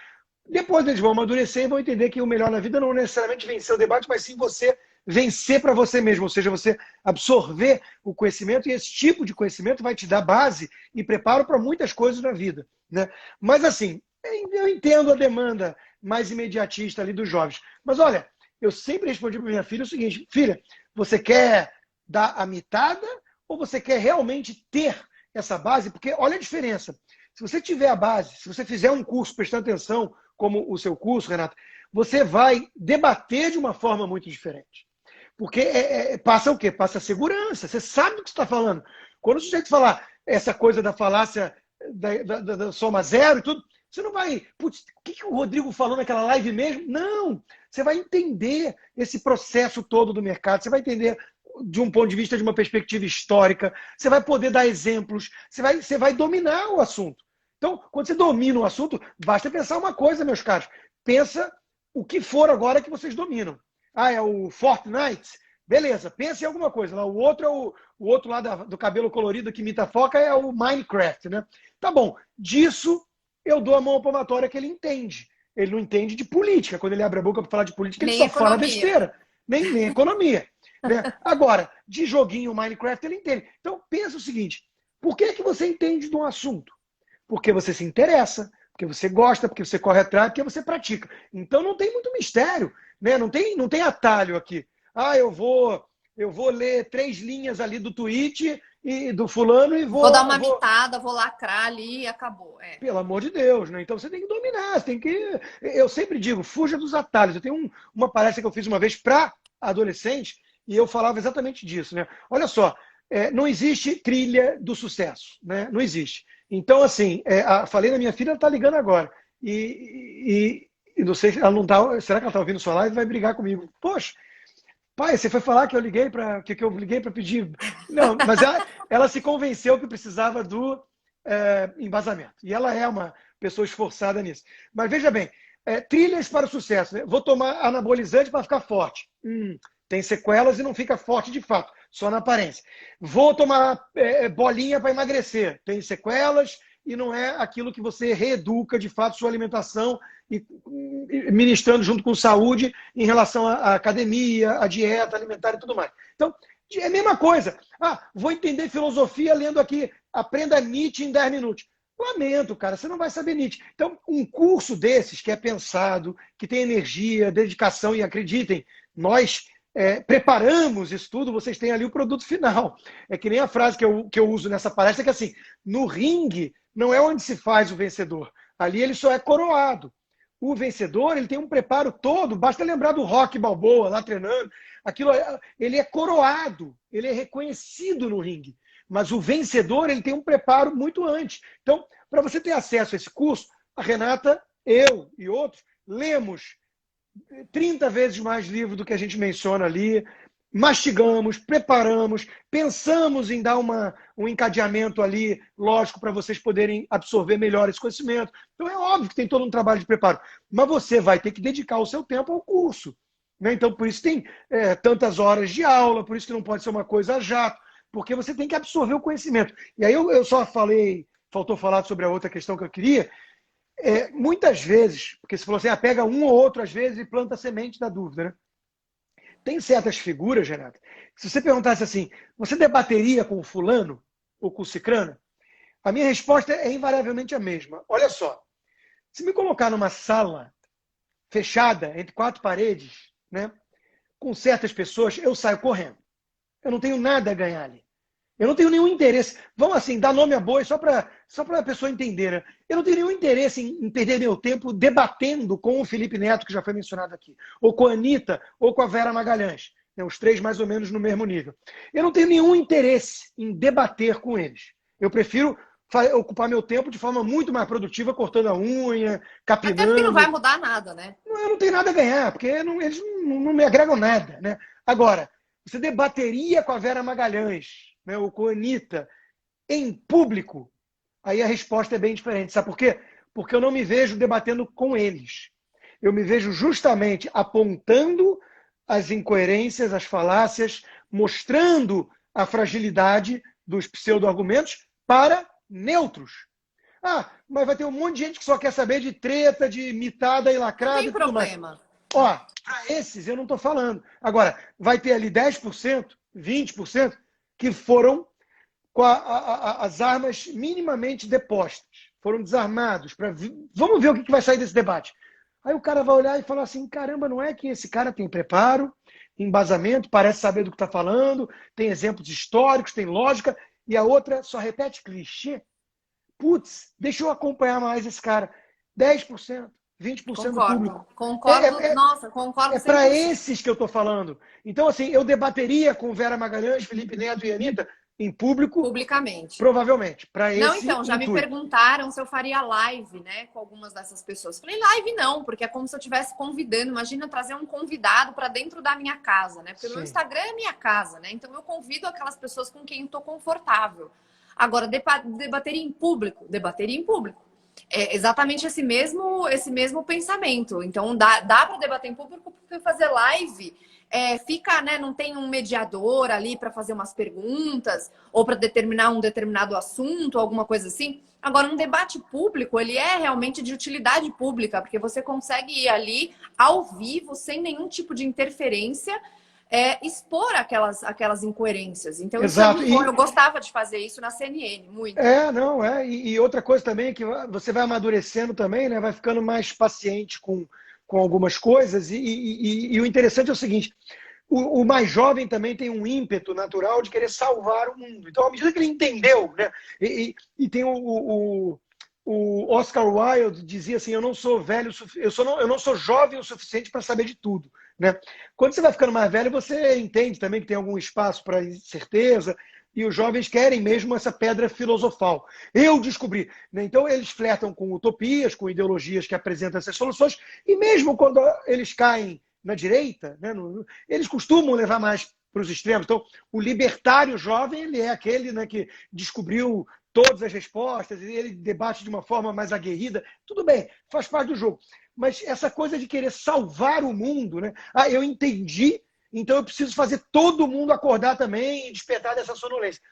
Depois eles vão amadurecer e vão entender que o melhor na vida não é necessariamente vencer o debate, mas sim você vencer para você mesmo, ou seja, você absorver o conhecimento, e esse tipo de conhecimento vai te dar base e preparo para muitas coisas na vida. Né? Mas assim, eu entendo a demanda mais imediatista ali dos jovens. Mas olha, eu sempre respondi para minha filha o seguinte: filha, você quer dar a mitada ou você quer realmente ter essa base? Porque olha a diferença. Se você tiver a base, se você fizer um curso prestando atenção, como o seu curso, Renata, você vai debater de uma forma muito diferente. Porque passa o quê? Passa a segurança. Você sabe do que você está falando. Quando o sujeito falar essa coisa da falácia da soma zero e tudo, você não vai... Putz, o que o Rodrigo falou naquela live mesmo? Não! Você vai entender esse processo todo do mercado. Você vai entender de um ponto de vista de uma perspectiva histórica. Você vai poder dar exemplos. Você vai dominar o assunto. Então, quando você domina o assunto, basta pensar uma coisa, meus caros. Pensa o que for agora que vocês dominam. Ah, é o Fortnite? Beleza, pensa em alguma coisa. O outro lá do cabelo colorido que imita a foca é o Minecraft, né? Tá bom, disso eu dou a mão palmatória que ele entende. Ele não entende de política. Quando ele abre a boca para falar de política, ele Nem só fala economia. besteira. Nem economia. Né? Agora, de joguinho Minecraft, ele entende. Então, pensa o seguinte. Por que você entende de um assunto? Porque você se interessa, porque você gosta, porque você corre atrás, porque você pratica. Então, não tem muito mistério. Né? Não tem atalho aqui. Ah, eu vou ler 3 linhas ali do tweet e do fulano e Vou dar uma mitada, vou lacrar ali e acabou. Pelo amor de Deus, né? Então você tem que dominar, você tem que. Eu sempre digo, fuja dos atalhos. Eu tenho uma palestra que eu fiz uma vez para adolescentes e eu falava exatamente disso, né? Olha só, não existe trilha do sucesso, né? Não existe. Então, assim, falei na minha filha, ela está ligando agora. E não sei, ela não tá. Será que ela está ouvindo sua live e vai brigar comigo? Poxa, pai, você foi falar que eu liguei para pedir. Não, mas ela se convenceu que precisava do embasamento. E ela é uma pessoa esforçada nisso. Mas veja bem, trilhas para o sucesso. Né? Vou tomar anabolizante para ficar forte. Tem sequelas e não fica forte de fato, só na aparência. Vou tomar bolinha para emagrecer. Tem sequelas e não é aquilo que você reeduca de fato sua alimentação e ministrando junto com saúde em relação à academia, à dieta alimentar e tudo mais. Então, é a mesma coisa. Vou entender filosofia lendo aqui, aprenda Nietzsche em 10 minutos. Lamento, cara, você não vai saber Nietzsche. Então, um curso desses que é pensado, que tem energia, dedicação, e acreditem, nós preparamos isso tudo, vocês têm ali o produto final. É que nem a frase que eu uso nessa palestra, que é assim, no ringue não é onde se faz o vencedor. Ali ele só é coroado. O vencedor, ele tem um preparo todo, basta lembrar do Rocky Balboa lá treinando, ele é coroado, ele é reconhecido no ringue. Mas o vencedor, ele tem um preparo muito antes. Então, para você ter acesso a esse curso, a Renata, eu e outros, lemos 30 vezes mais livro do que a gente menciona ali, mastigamos, preparamos, pensamos em dar um encadeamento ali, lógico, para vocês poderem absorver melhor esse conhecimento. Então é óbvio que tem todo um trabalho de preparo, mas você vai ter que dedicar o seu tempo ao curso. Né? Então por isso tem tantas horas de aula, por isso que não pode ser uma coisa a jato, porque você tem que absorver o conhecimento. E aí eu só faltou falar sobre a outra questão que eu queria, muitas vezes, porque você falou assim, pega um ou outro às vezes e planta a semente da dúvida, né? Tem certas figuras, Renato, se você perguntasse assim, você debateria com o fulano ou com o cicrano? A minha resposta é invariavelmente a mesma. Olha só, se me colocar numa sala fechada, entre 4 paredes, né, com certas pessoas, eu saio correndo. Eu não tenho nada a ganhar ali. Eu não tenho nenhum interesse. Vamos assim, dar nome a boi só para a pessoa entender. Né? Eu não tenho nenhum interesse em perder meu tempo debatendo com o Felipe Neto, que já foi mencionado aqui, ou com a Anitta, ou com a Vera Magalhães. Né? Os 3 mais ou menos no mesmo nível. Eu não tenho nenhum interesse em debater com eles. Eu prefiro ocupar meu tempo de forma muito mais produtiva, cortando a unha, capinando. Até porque não vai mudar nada, né? Eu não tenho nada a ganhar, porque eles não me agregam nada. Né? Agora, você debateria com a Vera Magalhães, né, ou com a Anitta, em público, aí a resposta é bem diferente. Sabe por quê? Porque eu não me vejo debatendo com eles. Eu me vejo justamente apontando as incoerências, as falácias, mostrando a fragilidade dos pseudo-argumentos para neutros. Mas vai ter um monte de gente que só quer saber de treta, de mitada e lacrada. Não tem problema. Para esses eu não estou falando. Agora, vai ter ali 10%, 20% que foram com as armas minimamente depostas. Foram desarmados. Vamos ver o que vai sair desse debate. Aí o cara vai olhar e falar assim, caramba, não é que esse cara tem preparo, embasamento, parece saber do que está falando, tem exemplos históricos, tem lógica, e a outra só repete clichê. Putz, deixa eu acompanhar mais esse cara. 10%. 20% do público. Concordo, nossa, concordo 100%. É para esses que eu estou falando. Então, assim, eu debateria com Vera Magalhães, Felipe Neto e Anitta em público. Publicamente. Provavelmente. Para esse Não, então, já intuito. me perguntaram se eu faria live, né, com algumas dessas pessoas. Falei, live não, porque é como se eu estivesse convidando. Imagina trazer um convidado para dentro da minha casa, né? Porque o meu Instagram é minha casa, né? Então eu convido aquelas pessoas com quem eu estou confortável. Agora, debateria em público. Debateria em público. É exatamente esse mesmo pensamento. Então, dá para debater em público, porque fazer live fica, né, não tem um mediador ali para fazer umas perguntas ou para determinar um determinado assunto, alguma coisa assim. Agora, um debate público, ele é realmente de utilidade pública, porque você consegue ir ali ao vivo, sem nenhum tipo de interferência, expor aquelas incoerências. Então, isso é Exato. muito bom. Eu gostava de fazer isso na CNN, muito. Não, é. E outra coisa também é que você vai amadurecendo também, né? Vai ficando mais paciente com algumas coisas. E o interessante é o seguinte: o mais jovem também tem um ímpeto natural de querer salvar o mundo. Então, à medida que ele entendeu, né? E tem o Oscar Wilde dizia assim: eu não sou velho, eu não sou jovem o suficiente para saber de tudo, né? Quando você vai ficando mais velho, você entende também que tem algum espaço para incerteza. E os jovens querem mesmo essa pedra filosofal. Eu descobri. Né? Então, eles flertam com utopias, com ideologias que apresentam essas soluções, e mesmo quando eles caem na direita, né, eles costumam levar mais para os extremos. Então, o libertário jovem, ele é aquele, né, que descobriu todas as respostas, e ele debate de uma forma mais aguerrida. Tudo bem, faz parte do jogo. Mas essa coisa de querer salvar o mundo, né? Eu entendi, então eu preciso fazer todo mundo acordar também e despertar dessa sonolência.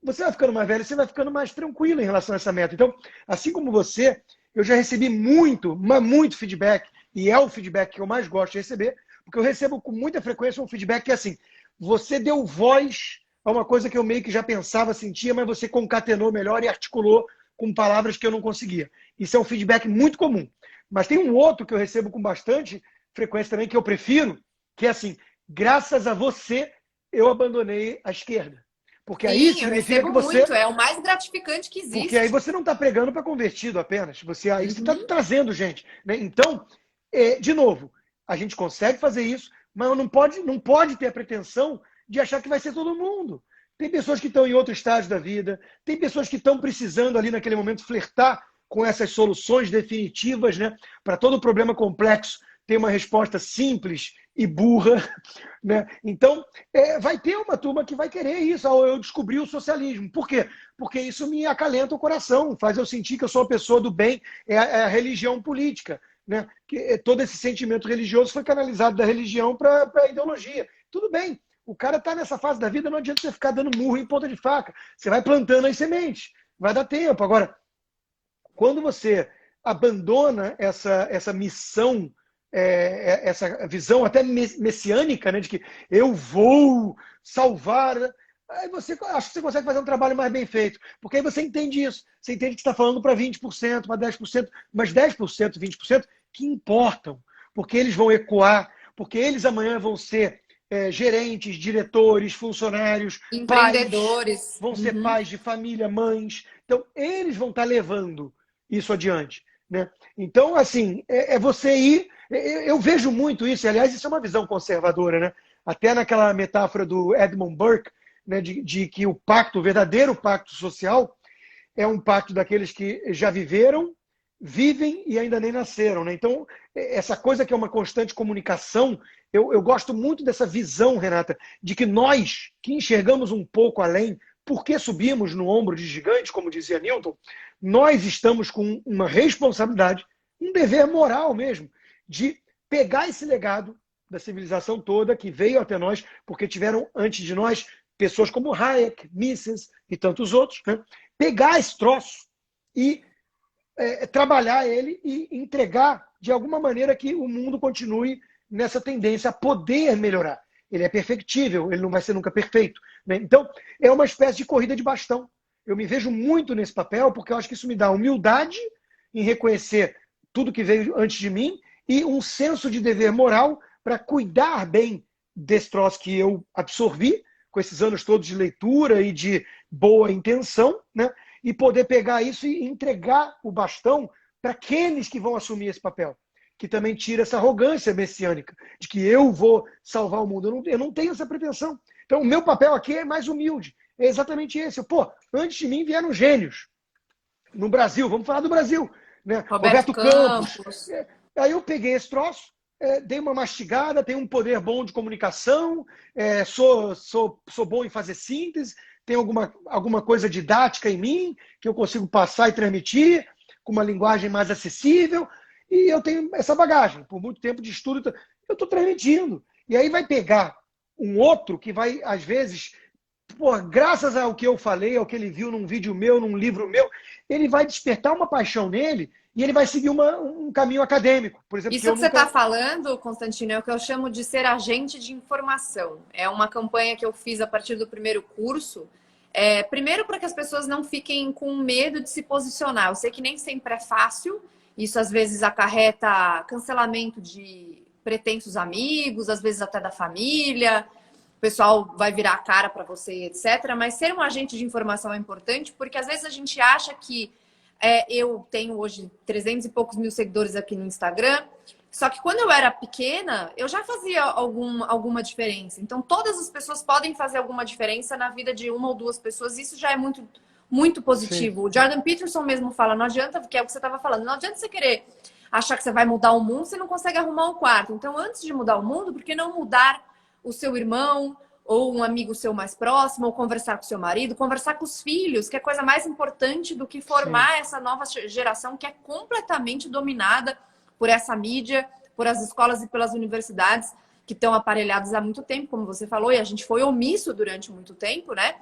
Você vai ficando mais velho, você vai ficando mais tranquilo em relação a essa meta. Então, assim como você, eu já recebi muito, mas muito feedback, e é o feedback que eu mais gosto de receber, porque eu recebo com muita frequência um feedback que é assim: você deu voz a uma coisa que eu meio que já pensava, sentia, mas você concatenou melhor e articulou com palavras que eu não conseguia. Isso é um feedback muito comum. Mas tem um outro que eu recebo com bastante frequência também, que eu prefiro, que é assim: graças a você, eu abandonei a esquerda. Porque aí Sim, eu significa recebo que você... muito, é o mais gratificante que Porque aí existe. você não está pregando para convertido apenas. Aí você está Uhum. trazendo gente. Né? Então, de novo, a gente consegue fazer isso, mas não pode ter a pretensão de achar que vai ser todo mundo. Tem pessoas que estão em outro estágio da vida, tem pessoas que estão precisando ali naquele momento flertar com essas soluções definitivas, né? Para todo problema complexo, tem uma resposta simples e burra, né? Então, vai ter uma turma que vai querer isso. Eu descobri o socialismo. Por quê? Porque isso me acalenta o coração, faz eu sentir que eu sou uma pessoa do bem, é a religião política. Né? Que todo esse sentimento religioso foi canalizado da religião para a ideologia. Tudo bem, o cara está nessa fase da vida, não adianta você ficar dando murro em ponta de faca. Você vai plantando as sementes, vai dar tempo. Agora, quando você abandona essa missão, essa visão até messiânica, né, de que eu vou salvar, aí acho que você consegue fazer um trabalho mais bem feito. Porque aí você entende isso. Você entende que está falando para 20%, para 10%, mas 10%, 20% que importam. Porque eles vão ecoar, porque eles amanhã vão ser gerentes, diretores, funcionários, pais, Empreendedores. vão ser Uhum. pais de família, mães. Então, eles vão estar levando isso adiante. Né? Então, assim, você ir. Eu vejo muito isso, e, aliás, isso é uma visão conservadora, né? Até naquela metáfora do Edmund Burke, né, de que o pacto, o verdadeiro pacto social, é um pacto daqueles que já viveram, vivem e ainda nem nasceram. Né? Então, essa coisa que é uma constante comunicação, eu gosto muito dessa visão, Renata, de que nós, que enxergamos um pouco além, porque subimos no ombro de gigantes, como dizia Newton, nós estamos com uma responsabilidade, um dever moral mesmo, de pegar esse legado da civilização toda que veio até nós, porque tiveram antes de nós pessoas como Hayek, Mises e tantos outros, né? Pegar esse troço e trabalhar ele e entregar de alguma maneira que o mundo continue nessa tendência a poder melhorar. Ele é perfectível, ele não vai ser nunca perfeito. Né? Então, é uma espécie de corrida de bastão. Eu me vejo muito nesse papel, porque eu acho que isso me dá humildade em reconhecer tudo que veio antes de mim e um senso de dever moral para cuidar bem desse troço que eu absorvi com esses anos todos de leitura e de boa intenção, né? E poder pegar isso e entregar o bastão para aqueles que vão assumir esse papel, que também tira essa arrogância messiânica, de que eu vou salvar o mundo. Eu não tenho essa pretensão. Então, o meu papel aqui é mais humilde. É exatamente esse. Antes de mim vieram gênios. No Brasil, vamos falar do Brasil. Né? Roberto Roberto Campos. Campos. Aí eu peguei esse troço, dei uma mastigada, tenho um poder bom de comunicação, sou bom em fazer síntese, tem alguma coisa didática em mim que eu consigo passar e transmitir com uma linguagem mais acessível, e eu tenho essa bagagem. Por muito tempo de estudo, eu estou transmitindo. E aí vai pegar um outro que vai, às vezes, pô, graças ao que eu falei, ao que ele viu num vídeo meu, num livro meu, ele vai despertar uma paixão nele e ele vai seguir um caminho acadêmico, por exemplo, que Isso eu que você está nunca... falando, Constantino, é o que eu chamo de ser agente de informação. É uma campanha que eu fiz a partir do primeiro curso. Primeiro, para que as pessoas não fiquem com medo de se posicionar. Eu sei que nem sempre é fácil. Isso às vezes acarreta cancelamento de pretensos amigos, às vezes até da família. O pessoal vai virar a cara para você, etc. Mas ser um agente de informação é importante porque às vezes a gente acha que eu tenho hoje 300 e poucos mil seguidores aqui no Instagram. Só que quando eu era pequena, eu já fazia alguma diferença. Então, todas as pessoas podem fazer alguma diferença na vida de uma ou duas pessoas. Isso já é muito, muito positivo. Sim. O Jordan Peterson mesmo fala, não adianta, que é o que você estava falando, não adianta você querer achar que você vai mudar o mundo, você não consegue arrumar um quarto. Então, antes de mudar o mundo, por que não mudar o seu irmão, ou um amigo seu mais próximo, ou conversar com seu marido, conversar com os filhos, que é a coisa mais importante do que formar Sim. essa nova geração que é completamente dominada por essa mídia, por as escolas e pelas universidades que estão aparelhadas há muito tempo, como você falou, e a gente foi omisso durante muito tempo, né?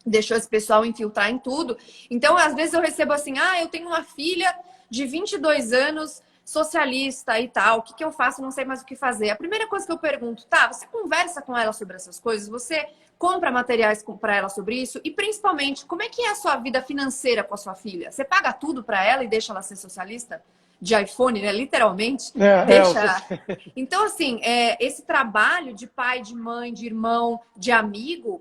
Deixou esse pessoal infiltrar em tudo. Então, às vezes eu recebo assim, eu tenho uma filha de 22 anos, socialista e tal, o que eu faço? Não sei mais o que fazer. A primeira coisa que eu pergunto, você conversa com ela sobre essas coisas? Você compra materiais para ela sobre isso? E principalmente, como é que é a sua vida financeira com a sua filha? Você paga tudo para ela e deixa ela ser socialista? De iPhone, né? Literalmente. Deixa. Então, assim, esse trabalho de pai, de mãe, de irmão, de amigo,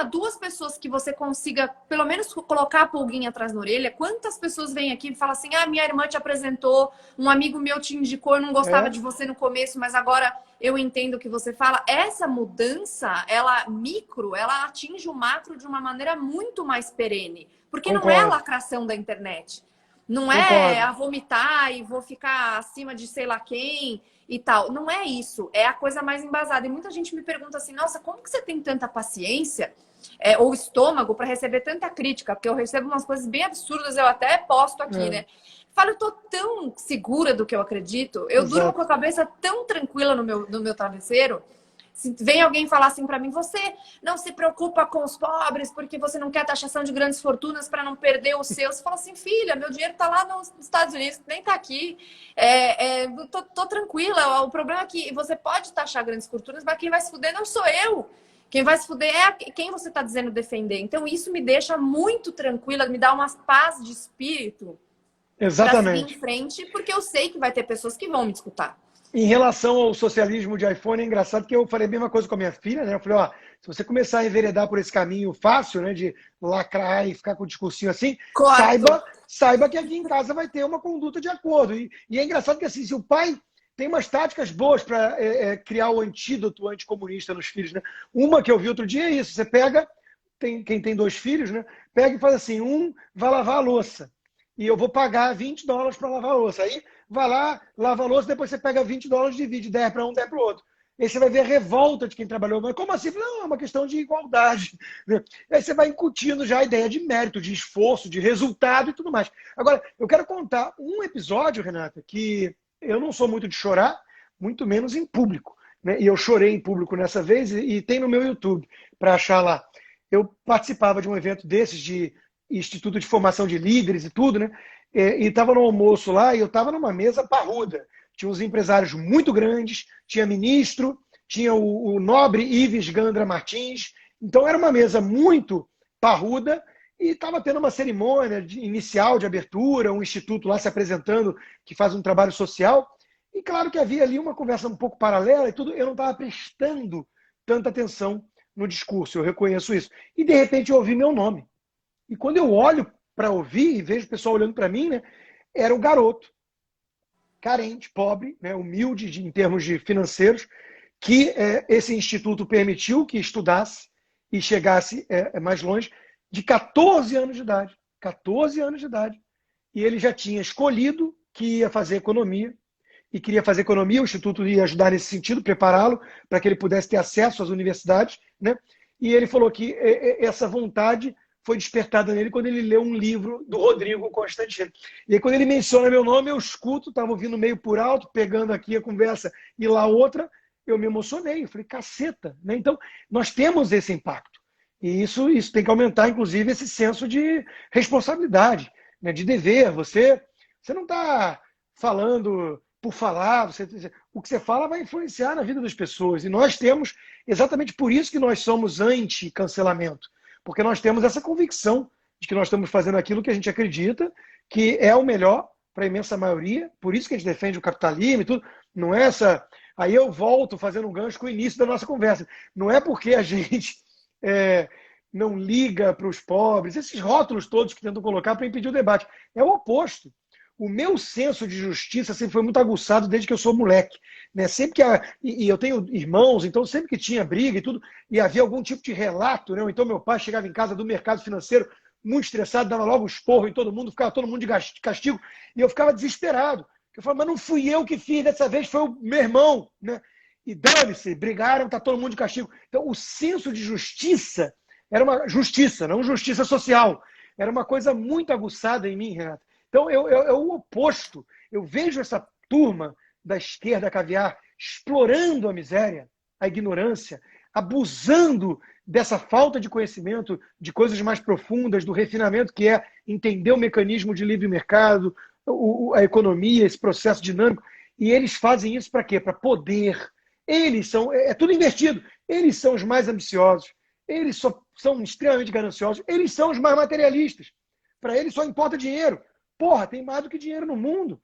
duas pessoas que você consiga, pelo menos, colocar a pulguinha atrás da orelha. Quantas pessoas vêm aqui e falam assim, minha irmã te apresentou, um amigo meu te indicou, eu não gostava de você no começo, mas agora eu entendo o que você fala. Essa mudança, ela atinge o macro de uma maneira muito mais perene. Porque não é a Concordo. lacração da internet. Não Concordo. vomitar e vou ficar acima de sei lá quem e tal. Não é isso. É a coisa mais embasada. E muita gente me pergunta assim, nossa, como que você tem tanta paciência ou estômago para receber tanta crítica? Porque eu recebo umas coisas bem absurdas, eu até posto aqui, né? Falo, eu tô tão segura do que eu acredito. Eu durmo com a cabeça tão tranquila no meu travesseiro. Se vem alguém falar assim para mim, você não se preocupa com os pobres porque você não quer taxação de grandes fortunas para não perder os seus. Você fala assim, filha, meu dinheiro está lá nos Estados Unidos, nem está aqui. Tô tranquila. O problema é que você pode taxar grandes fortunas, mas quem vai se fuder não sou eu. Quem vai se fuder é quem você está dizendo defender. Então, isso me deixa muito tranquila, me dá uma paz de espírito para seguir em Exatamente. frente, porque eu sei que vai ter pessoas que vão me escutar. Em relação ao socialismo de iPhone, é engraçado que eu falei a mesma coisa com a minha filha, né? Eu falei, se você começar a enveredar por esse caminho fácil, né, de lacrar e ficar com o discursinho assim, saiba que aqui em casa vai ter uma conduta de acordo. E é engraçado que assim, se o pai tem umas táticas boas para criar o antídoto anticomunista nos filhos, né? Uma que eu vi outro dia é isso, você pega, quem tem dois filhos, né? Pega e faz assim, vai lavar a louça. E eu vou pagar $20 para lavar a louça. Aí vai lá, lava a louça, depois você pega $20 e divide 10 para um, 10 para o outro. Aí você vai ver a revolta de quem trabalhou. Mas como assim? Não, é uma questão de igualdade. Aí você vai incutindo já a ideia de mérito, de esforço, de resultado e tudo mais. Agora, eu quero contar um episódio, Renata, que eu não sou muito de chorar, muito menos em público. Né? E eu chorei em público nessa vez e tem no meu YouTube para achar lá. Eu participava de um evento desses de Instituto de Formação de Líderes e tudo, né? E estava no almoço lá e eu estava numa mesa parruda. Tinha uns empresários muito grandes, tinha ministro, tinha o nobre Ives Gandra Martins. Então era uma mesa muito parruda e estava tendo uma cerimônia inicial de abertura, um instituto lá se apresentando que faz um trabalho social. E claro que havia ali uma conversa um pouco paralela e tudo. Eu não estava prestando tanta atenção no discurso, eu reconheço isso. E de repente eu ouvi meu nome. E quando eu olho para ouvir e vejo o pessoal olhando para mim, né, era o garoto, carente, pobre, né, humilde em termos de financeiros, que esse instituto permitiu que estudasse e chegasse mais longe, de 14 anos de idade. 14 anos de idade. E ele já tinha escolhido que ia fazer economia, e queria fazer economia, o instituto ia ajudar nesse sentido, prepará-lo para que ele pudesse ter acesso às universidades, né? E ele falou que essa vontade foi despertada nele quando ele leu um livro do Rodrigo Constantino. E aí, quando ele menciona meu nome, eu escuto, estava ouvindo meio por alto, pegando aqui a conversa e lá outra, eu me emocionei. Eu falei, caceta, né? Então, nós temos esse impacto. E isso tem que aumentar, inclusive, esse senso de responsabilidade, né? De dever. Você não está falando por falar, o que você fala vai influenciar na vida das pessoas. E nós temos, exatamente por isso que nós somos anti-cancelamento. Porque nós temos essa convicção de que nós estamos fazendo aquilo que a gente acredita que é o melhor para a imensa maioria. Por isso que a gente defende o capitalismo e tudo. Não é essa... Aí eu volto fazendo um gancho com o início da nossa conversa. Não é porque a gente não liga para os pobres, esses rótulos todos que tentam colocar para impedir o debate. É o oposto. O meu senso de justiça sempre foi muito aguçado desde que eu sou moleque. Né? Sempre que e eu tenho irmãos, então sempre que tinha briga e tudo, e havia algum tipo de relato, né? Ou então meu pai chegava em casa do mercado financeiro muito estressado, dava logo um esporro em todo mundo, ficava todo mundo de castigo, e eu ficava desesperado. Eu falava, mas não fui eu que fiz, dessa vez foi o meu irmão. Né? E dane-se, brigaram, tá todo mundo de castigo. Então o senso de justiça era uma justiça, não justiça social. Era uma coisa muito aguçada em mim, Renato. Então, é o oposto. Eu vejo essa turma da esquerda caviar explorando a miséria, a ignorância, abusando dessa falta de conhecimento de coisas mais profundas, do refinamento que é entender o mecanismo de livre mercado, a economia, esse processo dinâmico. E eles fazem isso para quê? Para poder. Eles são... É tudo invertido. Eles são os mais ambiciosos. Eles são extremamente gananciosos. Eles são os mais materialistas. Para eles só importa dinheiro. Porra, tem mais do que dinheiro no mundo.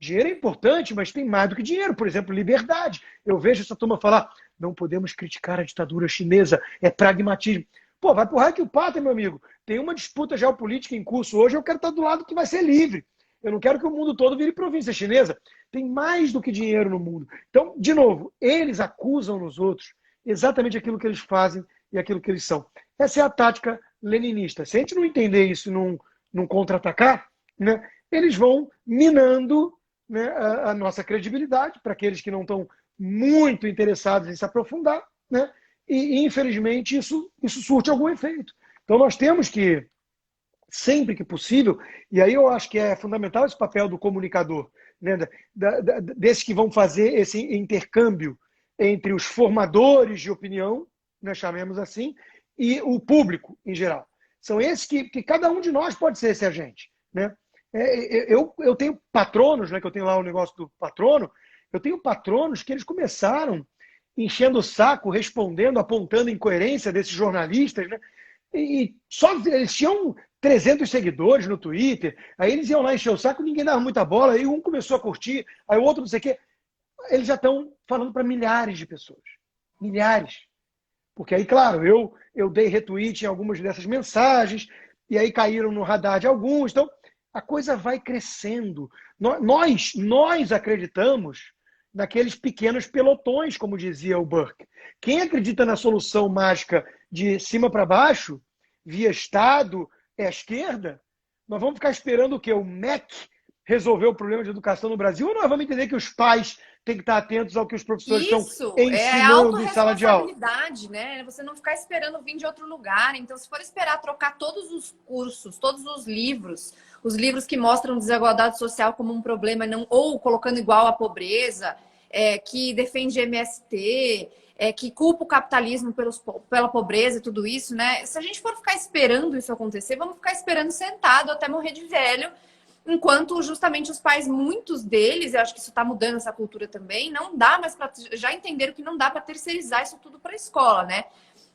Dinheiro é importante, mas tem mais do que dinheiro. Por exemplo, liberdade. Eu vejo essa turma falar, não podemos criticar a ditadura chinesa, é pragmatismo. Pô, vai pro raio que o pata, meu amigo. Tem uma disputa geopolítica em curso hoje, eu quero estar do lado que vai ser livre. Eu não quero que o mundo todo vire província chinesa. Tem mais do que dinheiro no mundo. Então, de novo, eles acusam nos outros exatamente aquilo que eles fazem e aquilo que eles são. Essa é a tática leninista. Se a gente não entender isso e não contra-atacar, né, eles vão minando, né, a nossa credibilidade para aqueles que não estão muito interessados em se aprofundar, né, e infelizmente isso surte algum efeito. Então nós temos que, sempre que possível, e aí eu acho que é fundamental esse papel do comunicador, né, desses que vão fazer esse intercâmbio entre os formadores de opinião, né, chamemos assim, e o público em geral. São esses que cada um de nós pode ser esse agente. Né? Eu tenho patronos, né, que eu tenho lá o negócio do patrono, eu tenho patronos que eles começaram enchendo o saco, respondendo, apontando a incoerência desses jornalistas, né? E só eles tinham 300 seguidores no Twitter, aí eles iam lá encher o saco, ninguém dava muita bola, aí um começou a curtir, aí o outro não sei o quê. Eles já estão falando para milhares de pessoas. Milhares. Porque aí, claro, eu dei retweet em algumas dessas mensagens, e aí caíram no radar de alguns. Então, a coisa vai crescendo. Nós acreditamos naqueles pequenos pelotões, como dizia o Burke. Quem acredita na solução mágica de cima para baixo, via Estado, é a esquerda, nós vamos ficar esperando o quê? O MEC resolver o problema de educação no Brasil? Ou nós vamos entender que os pais têm que estar atentos ao que os professores estão ensinando em sala de aula? Autorresponsabilidade, né? Você não ficar esperando vir de outro lugar. Então, se for esperar trocar todos os cursos, todos os livros que mostram desigualdade social como um problema, não, ou colocando igual à pobreza, que defende MST, que culpa o capitalismo pela pobreza e tudo isso, né? Se a gente for ficar esperando isso acontecer, vamos ficar esperando sentado até morrer de velho, enquanto justamente os pais, muitos deles, eu acho que isso está mudando essa cultura também, não dá mais para... Já entenderam que não dá para terceirizar isso tudo para a escola, né?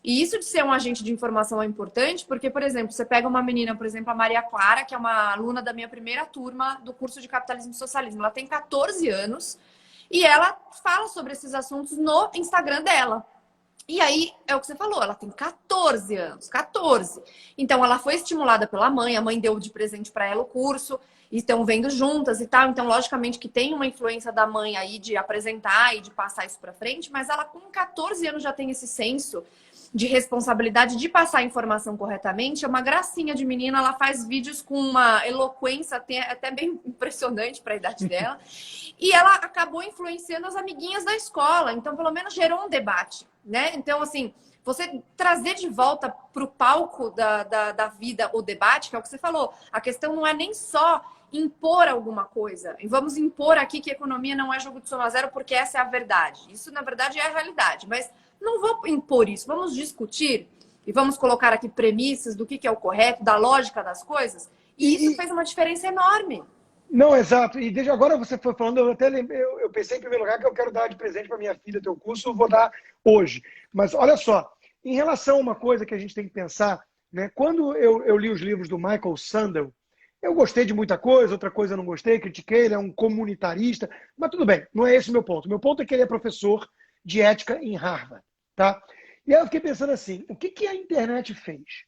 E isso de ser um agente de informação é importante porque, por exemplo, você pega uma menina, por exemplo, a Maria Clara, que é uma aluna da minha primeira turma do curso de Capitalismo e Socialismo. Ela tem 14 anos e ela fala sobre esses assuntos no Instagram dela. E aí, é o que você falou, ela tem 14 anos, 14. Então, ela foi estimulada pela mãe, a mãe deu de presente para ela o curso, e estão vendo juntas e tal. Então, logicamente que tem uma influência da mãe aí de apresentar e de passar isso para frente, mas ela com 14 anos já tem esse senso de responsabilidade de passar a informação corretamente. É uma gracinha de menina, ela faz vídeos com uma eloquência até bem impressionante para a idade dela. E ela acabou influenciando as amiguinhas da escola, então pelo menos gerou um debate, né? Então, assim, você trazer de volta para o palco da vida o debate, que é o que você falou. A questão não é nem só impor alguma coisa. E vamos impor aqui que economia não é jogo de soma zero, porque essa é a verdade. Isso, na verdade, é a realidade. Mas não vou impor isso. Vamos discutir e vamos colocar aqui premissas do que é o correto, da lógica das coisas. E isso fez uma diferença enorme. Não, exato. E desde agora você foi falando, eu até lembrei, eu pensei em primeiro lugar que eu quero dar de presente para minha filha teu curso, eu vou dar hoje. Mas olha só, em relação a uma coisa que a gente tem que pensar, né? Quando eu li os livros do Michael Sandel, eu gostei de muita coisa, outra coisa eu não gostei, critiquei, ele é um comunitarista, mas tudo bem, não é esse o meu ponto. O meu ponto é que ele é professor de ética em Harvard, tá? E aí eu fiquei pensando assim, o que a internet fez?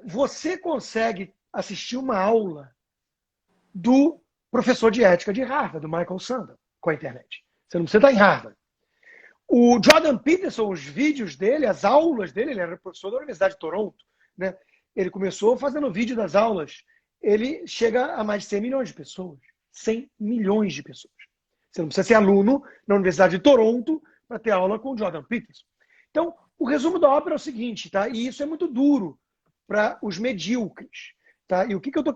Você consegue assistir uma aula do professor de ética de Harvard, do Michael Sandel, com a internet. Você não precisa estar em Harvard. O Jordan Peterson, os vídeos dele, as aulas dele, ele era professor da Universidade de Toronto, né? Ele começou fazendo vídeo das aulas. Ele chega a mais de 100 milhões de pessoas. 100 milhões de pessoas. Você não precisa ser aluno na Universidade de Toronto para ter aula com o Jordan Peterson. Então, o resumo da ópera é o seguinte, tá? E isso é muito duro para os medíocres. Tá? E o que eu tô...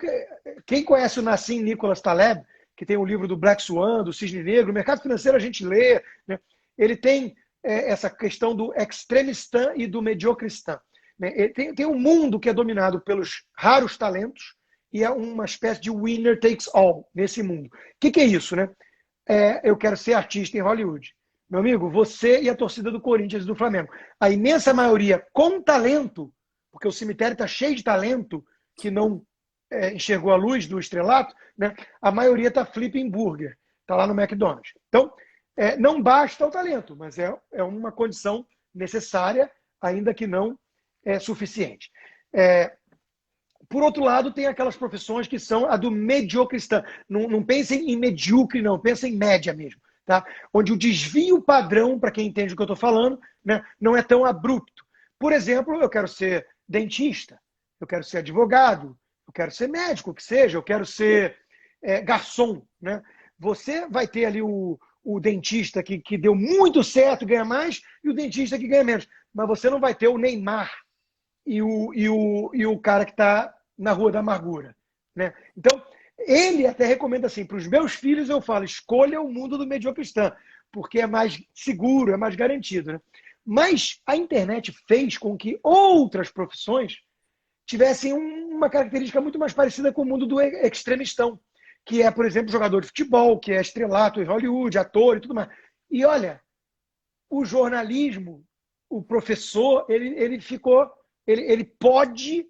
Quem conhece o Nassim Nicholas Taleb, que tem o livro do Black Swan, do Cisne Negro, o mercado financeiro a gente lê, né? Ele tem essa questão do extremistã e do mediocristã. Né? Tem um mundo que é dominado pelos raros talentos e é uma espécie de winner takes all nesse mundo. O que é isso? Né? Eu quero ser artista em Hollywood. Meu amigo, você e a torcida do Corinthians e do Flamengo. A imensa maioria com talento, porque o cemitério está cheio de talento, que não enxergou a luz do estrelato, né? A maioria está flipping burger, está lá no McDonald's. Então, não basta o talento, mas é uma condição necessária, ainda que não suficiente. Por outro lado, tem aquelas profissões que são a do mediocristã. Não pensem em medíocre, não, pensem em média mesmo. Tá? Onde o desvio padrão, para quem entende o que eu estou falando, né, não é tão abrupto. Por exemplo, eu quero ser dentista, eu quero ser advogado, eu quero ser médico, o que seja, eu quero ser garçom. Né? Você vai ter ali o dentista que deu muito certo, ganha mais, e o dentista que ganha menos. Mas você não vai ter o Neymar e o cara que está na Rua da Amargura. Né? Então, ele até recomenda assim, para os meus filhos eu falo, escolha o mundo do mediocristã, porque é mais seguro, é mais garantido. Né? Mas a internet fez com que outras profissões tivessem uma característica muito mais parecida com o mundo do extremistão, que é, por exemplo, jogador de futebol, que é estrelato em Hollywood, ator e tudo mais. E olha, o jornalismo, o professor, ele pode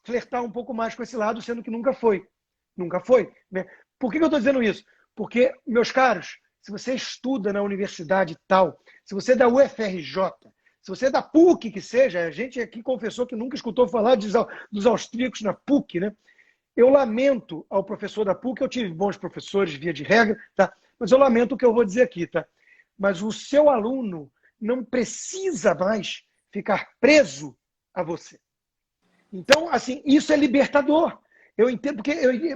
flertar um pouco mais com esse lado, sendo que nunca foi. Nunca foi. Né? Por que eu estou dizendo isso? Porque, meus caros, se você estuda na universidade tal, se você é da UFRJ, se você é da PUC, que seja, a gente aqui confessou que nunca escutou falar dos austríacos na PUC, né? Eu lamento ao professor da PUC, eu tive bons professores, via de regra, tá? Mas eu lamento o que eu vou dizer aqui, tá? Mas o seu aluno não precisa mais ficar preso a você. Então, assim, isso é libertador. Eu entendo,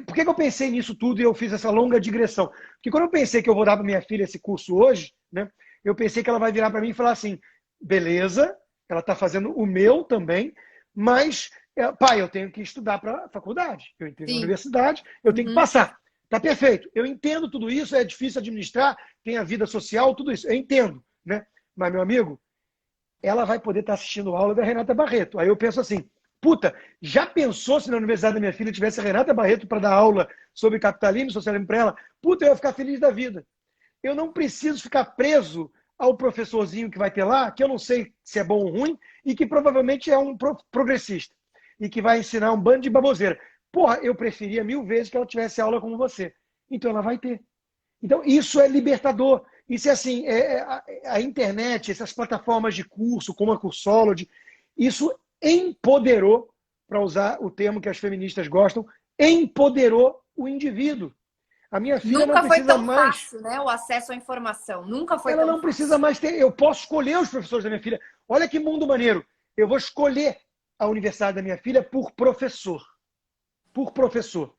por que eu pensei nisso tudo e eu fiz essa longa digressão? Porque quando eu pensei que eu vou dar para minha filha esse curso hoje, né, eu pensei que ela vai virar para mim e falar assim, beleza, ela está fazendo o meu também, mas, pai, eu tenho que estudar para a faculdade, eu entrei na universidade, eu tenho que passar. Tá perfeito, eu entendo tudo isso, é difícil administrar, tem a vida social, tudo isso, eu entendo. Né? Mas, meu amigo, ela vai poder estar assistindo a aula da Renata Barreto. Aí eu penso assim, puta, já pensou se na universidade da minha filha tivesse a Renata Barreto para dar aula sobre capitalismo e socialismo para ela? Puta, eu ia ficar feliz da vida. Eu não preciso ficar preso ao professorzinho que vai ter lá, que eu não sei se é bom ou ruim, e que provavelmente é um progressista, e que vai ensinar um bando de baboseira. Porra, eu preferia 1000 vezes que ela tivesse aula como você. Então ela vai ter. Então isso é libertador. Isso é assim, a internet, essas plataformas de curso, como a Cursology, isso empoderou, para usar o termo que as feministas gostam, empoderou o indivíduo. A minha filha nunca não precisa foi tão mais... fácil, né? O acesso à informação. Nunca foi Ela tão não fácil. precisa mais ter... Eu posso escolher os professores da minha filha. Olha que mundo maneiro. Eu vou escolher a universidade da minha filha por professor. Por professor.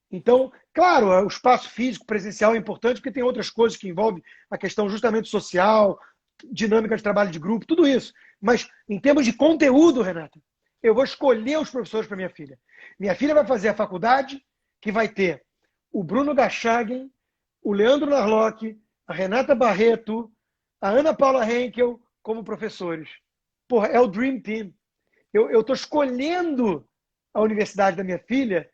Então, claro, o espaço físico, presencial é importante, porque tem outras coisas que envolvem a questão justamente social, dinâmica de trabalho de grupo, tudo isso. Mas em termos de conteúdo, Renata, eu vou escolher os professores para minha filha. Minha filha vai fazer a faculdade que vai ter o Bruno Gachagin, o Leandro Narlock, a Renata Barreto, a Ana Paula Henkel como professores. Porra, é o Dream Team. Eu estou escolhendo a universidade da minha filha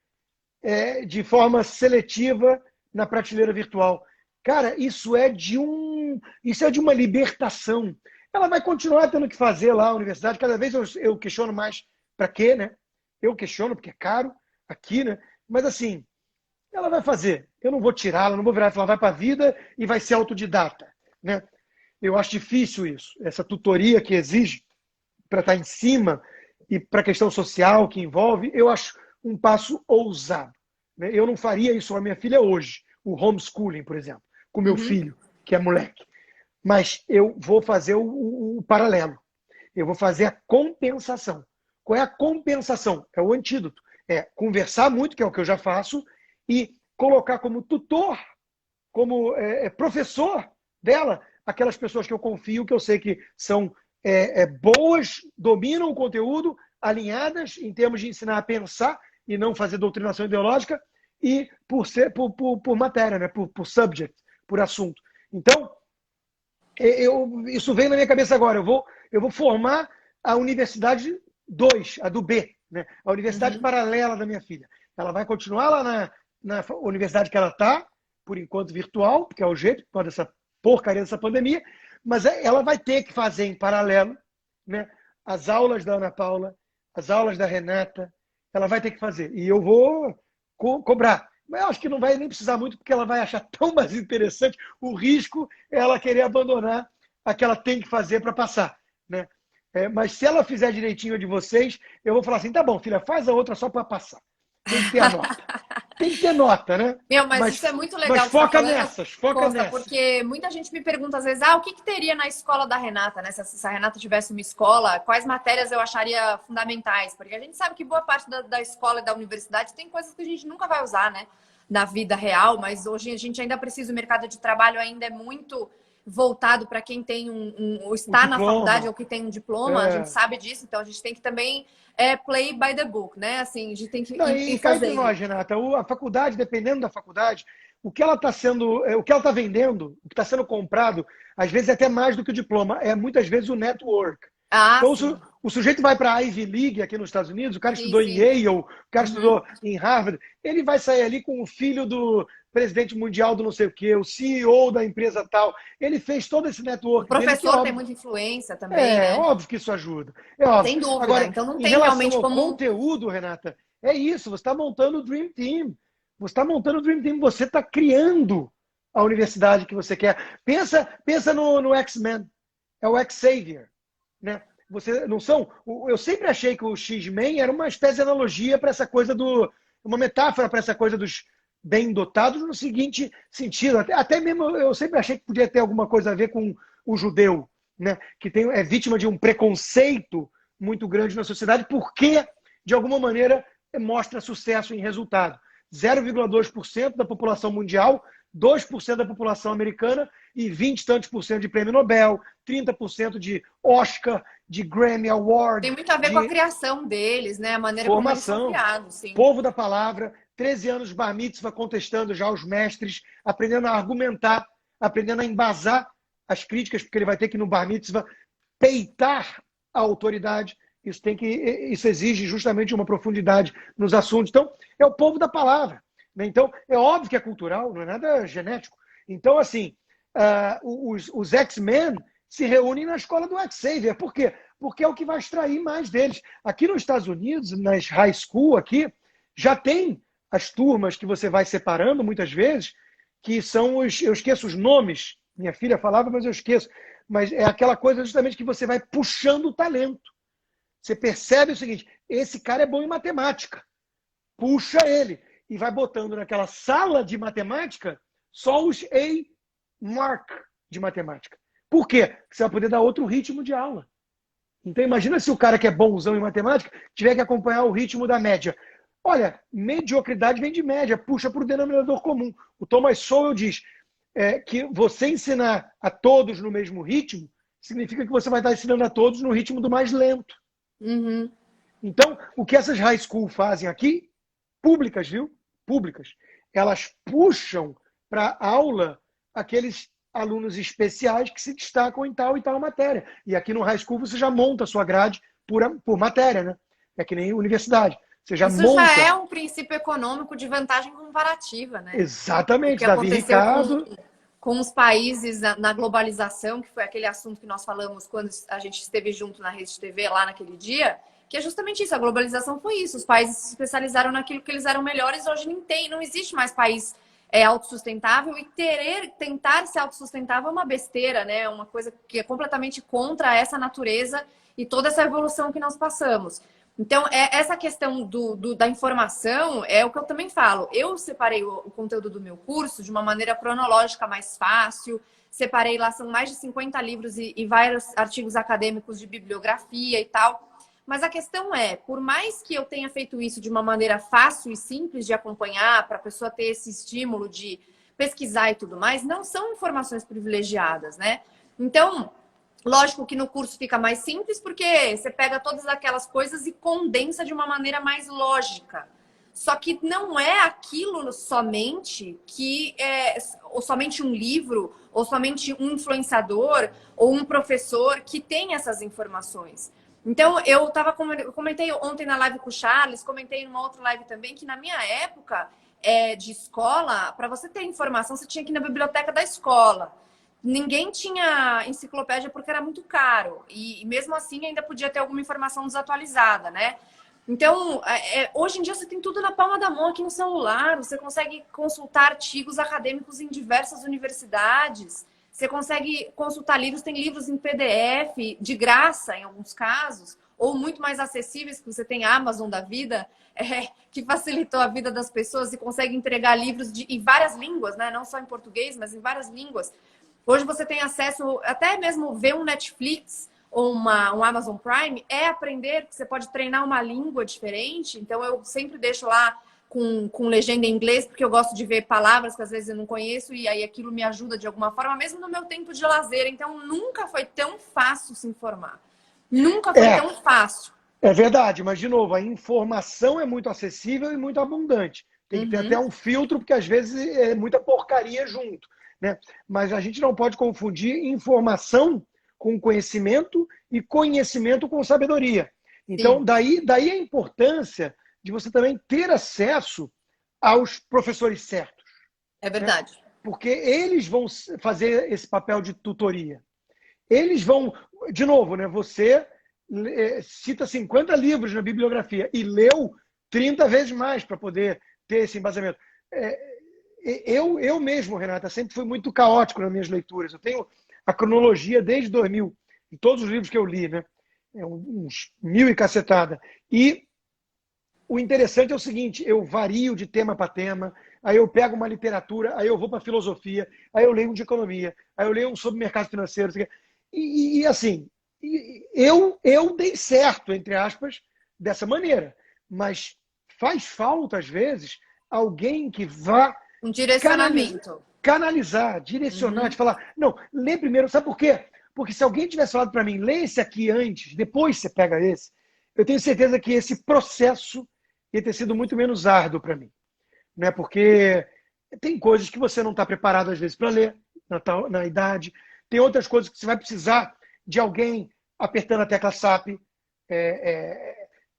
de forma seletiva na prateleira virtual. Cara, isso é de uma libertação. Ela vai continuar tendo que fazer lá a universidade. Cada vez eu questiono mais para quê, né? Eu questiono porque é caro aqui, né? Mas assim, ela vai fazer. Eu não vou tirá-la, não vou virar e falar, vai para a vida e vai ser autodidata, né? Eu acho difícil isso. Essa tutoria que exige para estar em cima e para a questão social que envolve, eu acho um passo ousado, né? Eu não faria isso com a minha filha hoje, o homeschooling, por exemplo, com meu filho, que é moleque. Mas eu vou fazer o paralelo. Eu vou fazer a compensação. Qual é a compensação? É o antídoto. É conversar muito, que é o que eu já faço, e colocar como tutor, como professor dela, aquelas pessoas que eu confio, que eu sei que são boas, dominam o conteúdo, alinhadas em termos de ensinar a pensar e não fazer doutrinação ideológica, e por matéria, né? por subject, por assunto. Então, isso vem na minha cabeça agora. Eu vou formar a Universidade 2, a do B, né? A universidade paralela da minha filha. Ela vai continuar lá na universidade que ela está, por enquanto virtual, porque é o jeito, por causa dessa porcaria dessa pandemia, mas ela vai ter que fazer em paralelo, né, as aulas da Ana Paula, as aulas da Renata, ela vai ter que fazer. E eu vou cobrar. Mas eu acho que não vai nem precisar muito, porque ela vai achar tão mais interessante. O risco é ela querer abandonar a que ela tem que fazer para passar, né? Mas se ela fizer direitinho de vocês, eu vou falar assim, tá bom, filha, faz a outra só para passar. Tem que ter a nota. Tem que ter nota, né? Mas isso é muito legal mas que você tá foca falando, nessas, foca Costa, nessas. porque muita gente me pergunta às vezes, o que teria na escola da Renata, né? Se a Renata tivesse uma escola, quais matérias eu acharia fundamentais? Porque a gente sabe que boa parte da escola e da universidade tem coisas que a gente nunca vai usar, né? Na vida real, mas hoje a gente ainda precisa, o mercado de trabalho ainda é muito voltado para quem tem está na faculdade ou que tem um diploma, a gente sabe disso, então a gente tem que também play by the book, né? Assim, a gente tem que ir cá fazendo. entre nós, Renata, a faculdade, dependendo da faculdade, o que ela está vendendo, o que está sendo comprado, às vezes é até mais do que o diploma, é muitas vezes o network. Então, o sujeito vai para a Ivy League aqui nos Estados Unidos, o cara estudou em Yale, o cara estudou em Harvard, ele vai sair ali com o filho do presidente mundial do não sei o quê, o CEO da empresa tal. Ele fez todo esse network. O professor tem muita influência também, né? É óbvio que isso ajuda. É óbvio. Sem dúvida. Agora, então não em tem relação realmente ao como... conteúdo, Renata, é isso. Você está montando o Dream Team. Você está montando o Dream Team. Você está criando a universidade que você quer. Pensa no X-Men. É o X-Savior, né? Você não são. Eu sempre achei que o X-Men era uma espécie de analogia para essa coisa uma metáfora para essa coisa dos bem dotados no seguinte sentido. Até mesmo eu sempre achei que podia ter alguma coisa a ver com o judeu, né? Que é vítima de um preconceito muito grande na sociedade, porque, de alguma maneira, mostra sucesso em resultado. 0,2% da população mundial, 2% da população americana e 20 e tantos por cento de prêmio Nobel, 30% de Oscar, de Grammy Award. Tem muito a ver com a criação deles, né? A maneira formação, como eles são criados. Sim. Povo da palavra, 13 anos de bar mitzvah, contestando já os mestres, aprendendo a argumentar, aprendendo a embasar as críticas, porque ele vai ter que, no bar mitzvah, peitar a autoridade. Isso exige justamente uma profundidade nos assuntos. Então, é o povo da palavra, né? Então, é óbvio que é cultural, não é nada genético. Então, assim, os X-Men se reúnem na escola do X-Savior. Por quê? Porque é o que vai extrair mais deles. Aqui nos Estados Unidos, nas high school, aqui, já tem as turmas que você vai separando, muitas vezes, que são eu esqueço os nomes, minha filha falava, mas eu esqueço. Mas é aquela coisa justamente que você vai puxando o talento. Você percebe o seguinte, esse cara é bom em matemática. Puxa ele. E vai botando naquela sala de matemática só os A-mark de matemática. Por quê? Porque você vai poder dar outro ritmo de aula. Então imagina se o cara que é bonzão em matemática tiver que acompanhar o ritmo da média. Olha, mediocridade vem de média, puxa para o denominador comum. O Thomas Sowell diz que você ensinar a todos no mesmo ritmo significa que você vai estar ensinando a todos no ritmo do mais lento. Uhum. Então, o que essas high school fazem aqui, públicas, viu? Públicas, elas puxam para aula aqueles alunos especiais que se destacam em tal e tal matéria. E aqui no high school você já monta a sua grade por matéria, né? É que nem universidade. Você já Isso já monta. é um princípio econômico de vantagem comparativa, né? O que Exatamente, Davi aconteceu Ricardo. com os países na globalização, que foi aquele assunto que nós falamos quando a gente esteve junto na Rede TV lá naquele dia, que é justamente isso, a globalização foi isso, os países se especializaram naquilo que eles eram melhores, hoje não existe mais país autossustentável, e tentar ser autossustentável é uma besteira, né? É uma coisa que é completamente contra essa natureza e toda essa evolução que nós passamos. Então, essa questão da informação é o que eu também falo. Eu separei o conteúdo do meu curso de uma maneira cronológica mais fácil. Separei lá, são mais de 50 livros e vários artigos acadêmicos de bibliografia e tal. Mas a questão é, por mais que eu tenha feito isso de uma maneira fácil e simples de acompanhar, para a pessoa ter esse estímulo de pesquisar e tudo mais, não são informações privilegiadas, né? Então, lógico que no curso fica mais simples, porque você pega todas aquelas coisas e condensa de uma maneira mais lógica. Só que não é aquilo somente que ou somente um livro, ou somente um influenciador, ou um professor que tem essas informações. Então, eu comentei ontem na live com o Charles, comentei numa outra live também, que na minha época de escola, para você ter informação, você tinha que ir na biblioteca da escola. Ninguém tinha enciclopédia porque era muito caro. E mesmo assim ainda podia ter alguma informação desatualizada, né? Então, hoje em dia você tem tudo na palma da mão aqui no celular. Você consegue consultar artigos acadêmicos em diversas universidades. Você consegue consultar livros, tem livros em PDF, de graça em alguns casos, ou muito mais acessíveis, que você tem a Amazon da vida, que facilitou a vida das pessoas e consegue entregar livros em várias línguas, né? Não só em português, mas em várias línguas. Hoje você tem acesso, até mesmo ver um Netflix ou um Amazon Prime, aprender, que você pode treinar uma língua diferente. Então, eu sempre deixo lá com legenda em inglês, porque eu gosto de ver palavras que às vezes eu não conheço, e aí aquilo me ajuda de alguma forma, mesmo no meu tempo de lazer. Então, nunca foi tão fácil se informar. Nunca foi tão fácil. É verdade, mas de novo, a informação é muito acessível e muito abundante. Tem que ter até um filtro, porque às vezes é muita porcaria junto, né? Mas a gente não pode confundir informação com conhecimento e conhecimento com sabedoria. Então, daí a importância de você também ter acesso aos professores certos. É verdade. Né? Porque eles vão fazer esse papel de tutoria. Eles vão, de novo, né? Você cita 50 livros na bibliografia e leu 30 vezes mais para poder ter esse embasamento. Eu mesmo, Renata, sempre fui muito caótico nas minhas leituras. Eu tenho a cronologia desde 2000, em todos os livros que eu li, né? Uns 1000 e cacetada. E o interessante é o seguinte, eu vario de tema para tema, aí eu pego uma literatura, aí eu vou para filosofia, aí eu leio um de economia, aí eu leio um sobre mercado financeiro. E assim, eu dei certo, entre aspas, dessa maneira. Mas faz falta, às vezes, alguém que vá um direcionamento. Canalizar, direcionar, de falar, não, lê primeiro, sabe por quê? Porque se alguém tivesse falado para mim, lê esse aqui antes, depois você pega esse, eu tenho certeza que esse processo ia ter sido muito menos árduo para mim. Né? Porque tem coisas que você não está preparado, às vezes, para ler na idade. Tem outras coisas que você vai precisar de alguém apertando a tecla SAP,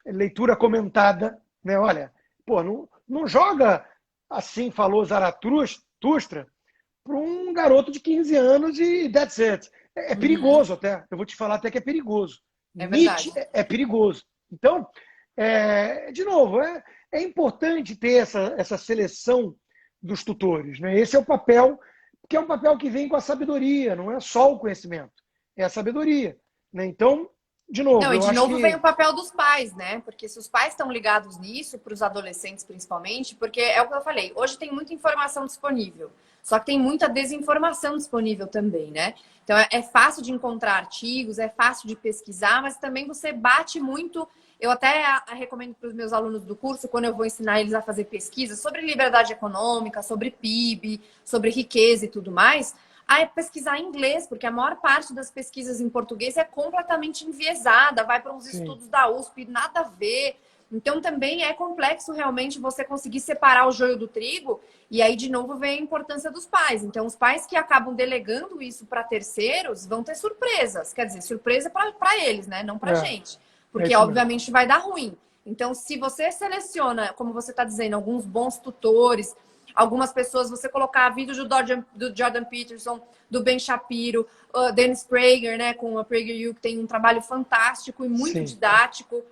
leitura comentada. Né? Olha, pô, não joga assim, falou Zaratustra, para um garoto de 15 anos e that's it. É perigoso até. Eu vou te falar até que é perigoso. É verdade. Nietzsche é perigoso. Então, de novo, é importante ter essa seleção dos tutores. Né? Esse é o papel, que é um papel que vem com a sabedoria, não é só o conhecimento, é a sabedoria. Né? Então, de novo, não, e eu de acho novo que... vem o papel dos pais, né? Porque se os pais estão ligados nisso, para os adolescentes principalmente, porque é o que eu falei, hoje tem muita informação disponível, só que tem muita desinformação disponível também, né? Então é fácil de encontrar artigos, é fácil de pesquisar, mas também você bate muito. Eu até recomendo para os meus alunos do curso, quando eu vou ensinar eles a fazer pesquisa sobre liberdade econômica, sobre PIB, sobre riqueza e tudo mais, a pesquisar em inglês, porque a maior parte das pesquisas em português é completamente enviesada, vai para uns Sim. estudos da USP, nada a ver. Então também é complexo realmente você conseguir separar o joio do trigo, e aí de novo vem a importância dos pais. Então os pais que acabam delegando isso para terceiros vão ter surpresas, quer dizer, surpresa para eles, né? Não para gente, É porque isso mesmo. obviamente vai dar ruim. Então se você seleciona, como você está dizendo, alguns bons tutores, algumas pessoas, você colocar vídeos do Jordan Peterson, do Ben Shapiro, Dennis Prager, né, com a PragerU, que tem um trabalho fantástico e muito Sim. didático.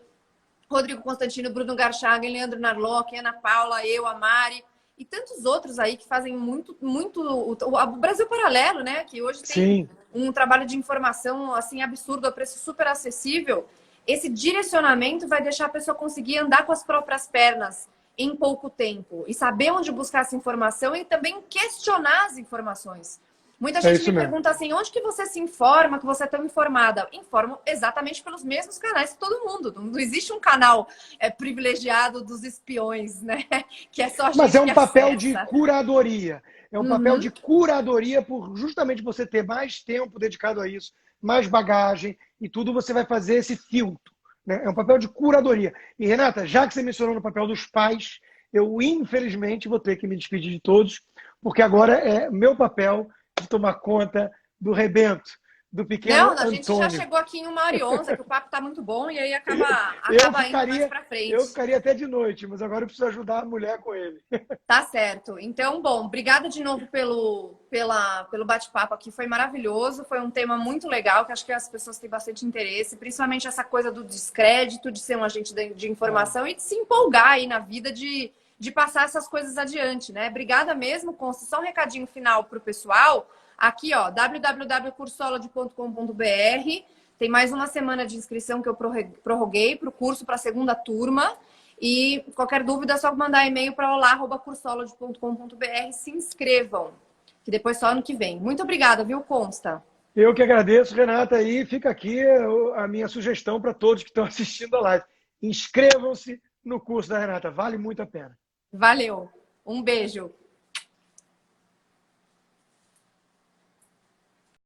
Rodrigo Constantino, Bruno Garchagen, Leandro Narlock, Ana Paula, eu, a Mari e tantos outros aí que fazem muito o Brasil Paralelo, né, que hoje tem Sim. um trabalho de informação assim absurdo, a preço super acessível. Esse direcionamento vai deixar a pessoa conseguir andar com as próprias pernas em pouco tempo e saber onde buscar essa informação e também questionar as informações. Muita É gente isso me mesmo. pergunta assim, onde que você se informa, que você é tão informada? Informo exatamente pelos mesmos canais que todo mundo. Não existe um canal privilegiado dos espiões, né? Que é só a Mas é gente que um papel de acessa. curadoria. É um papel Uhum. de curadoria por justamente você ter mais tempo dedicado a isso, mais bagagem e tudo, você vai fazer esse filtro. Né? É um papel de curadoria. E, Renata, já que você mencionou no papel dos pais, eu infelizmente vou ter que me despedir de todos, porque agora é meu papel de tomar conta do rebento, do pequeno Não, a gente já Antônio. chegou aqui em 1h11, que o papo tá muito bom e aí acaba, Eu acaba indo mais ficaria, para eu frente. ficaria até de noite, mas agora eu preciso ajudar a mulher com ele. Tá certo. Então, bom, obrigada de novo pelo bate-papo aqui. Foi maravilhoso. Foi um tema muito legal, que acho que as pessoas têm bastante interesse, principalmente essa coisa do descrédito, de ser um agente de informação e de se empolgar aí na vida de passar essas coisas adiante, né? Obrigada mesmo, Consta. Só um recadinho final para o pessoal. Aqui, ó, www.cursolode.com.br. Tem mais uma semana de inscrição que eu prorroguei para o curso para a segunda turma. E qualquer dúvida é só mandar e-mail para olá@cursolode.com.br. Se inscrevam, que depois só ano que vem. Muito obrigada, viu, Consta? Eu que agradeço, Renata, e fica aqui a minha sugestão para todos que estão assistindo a live. Inscrevam-se no curso da Renata, vale muito a pena. Valeu. Um beijo.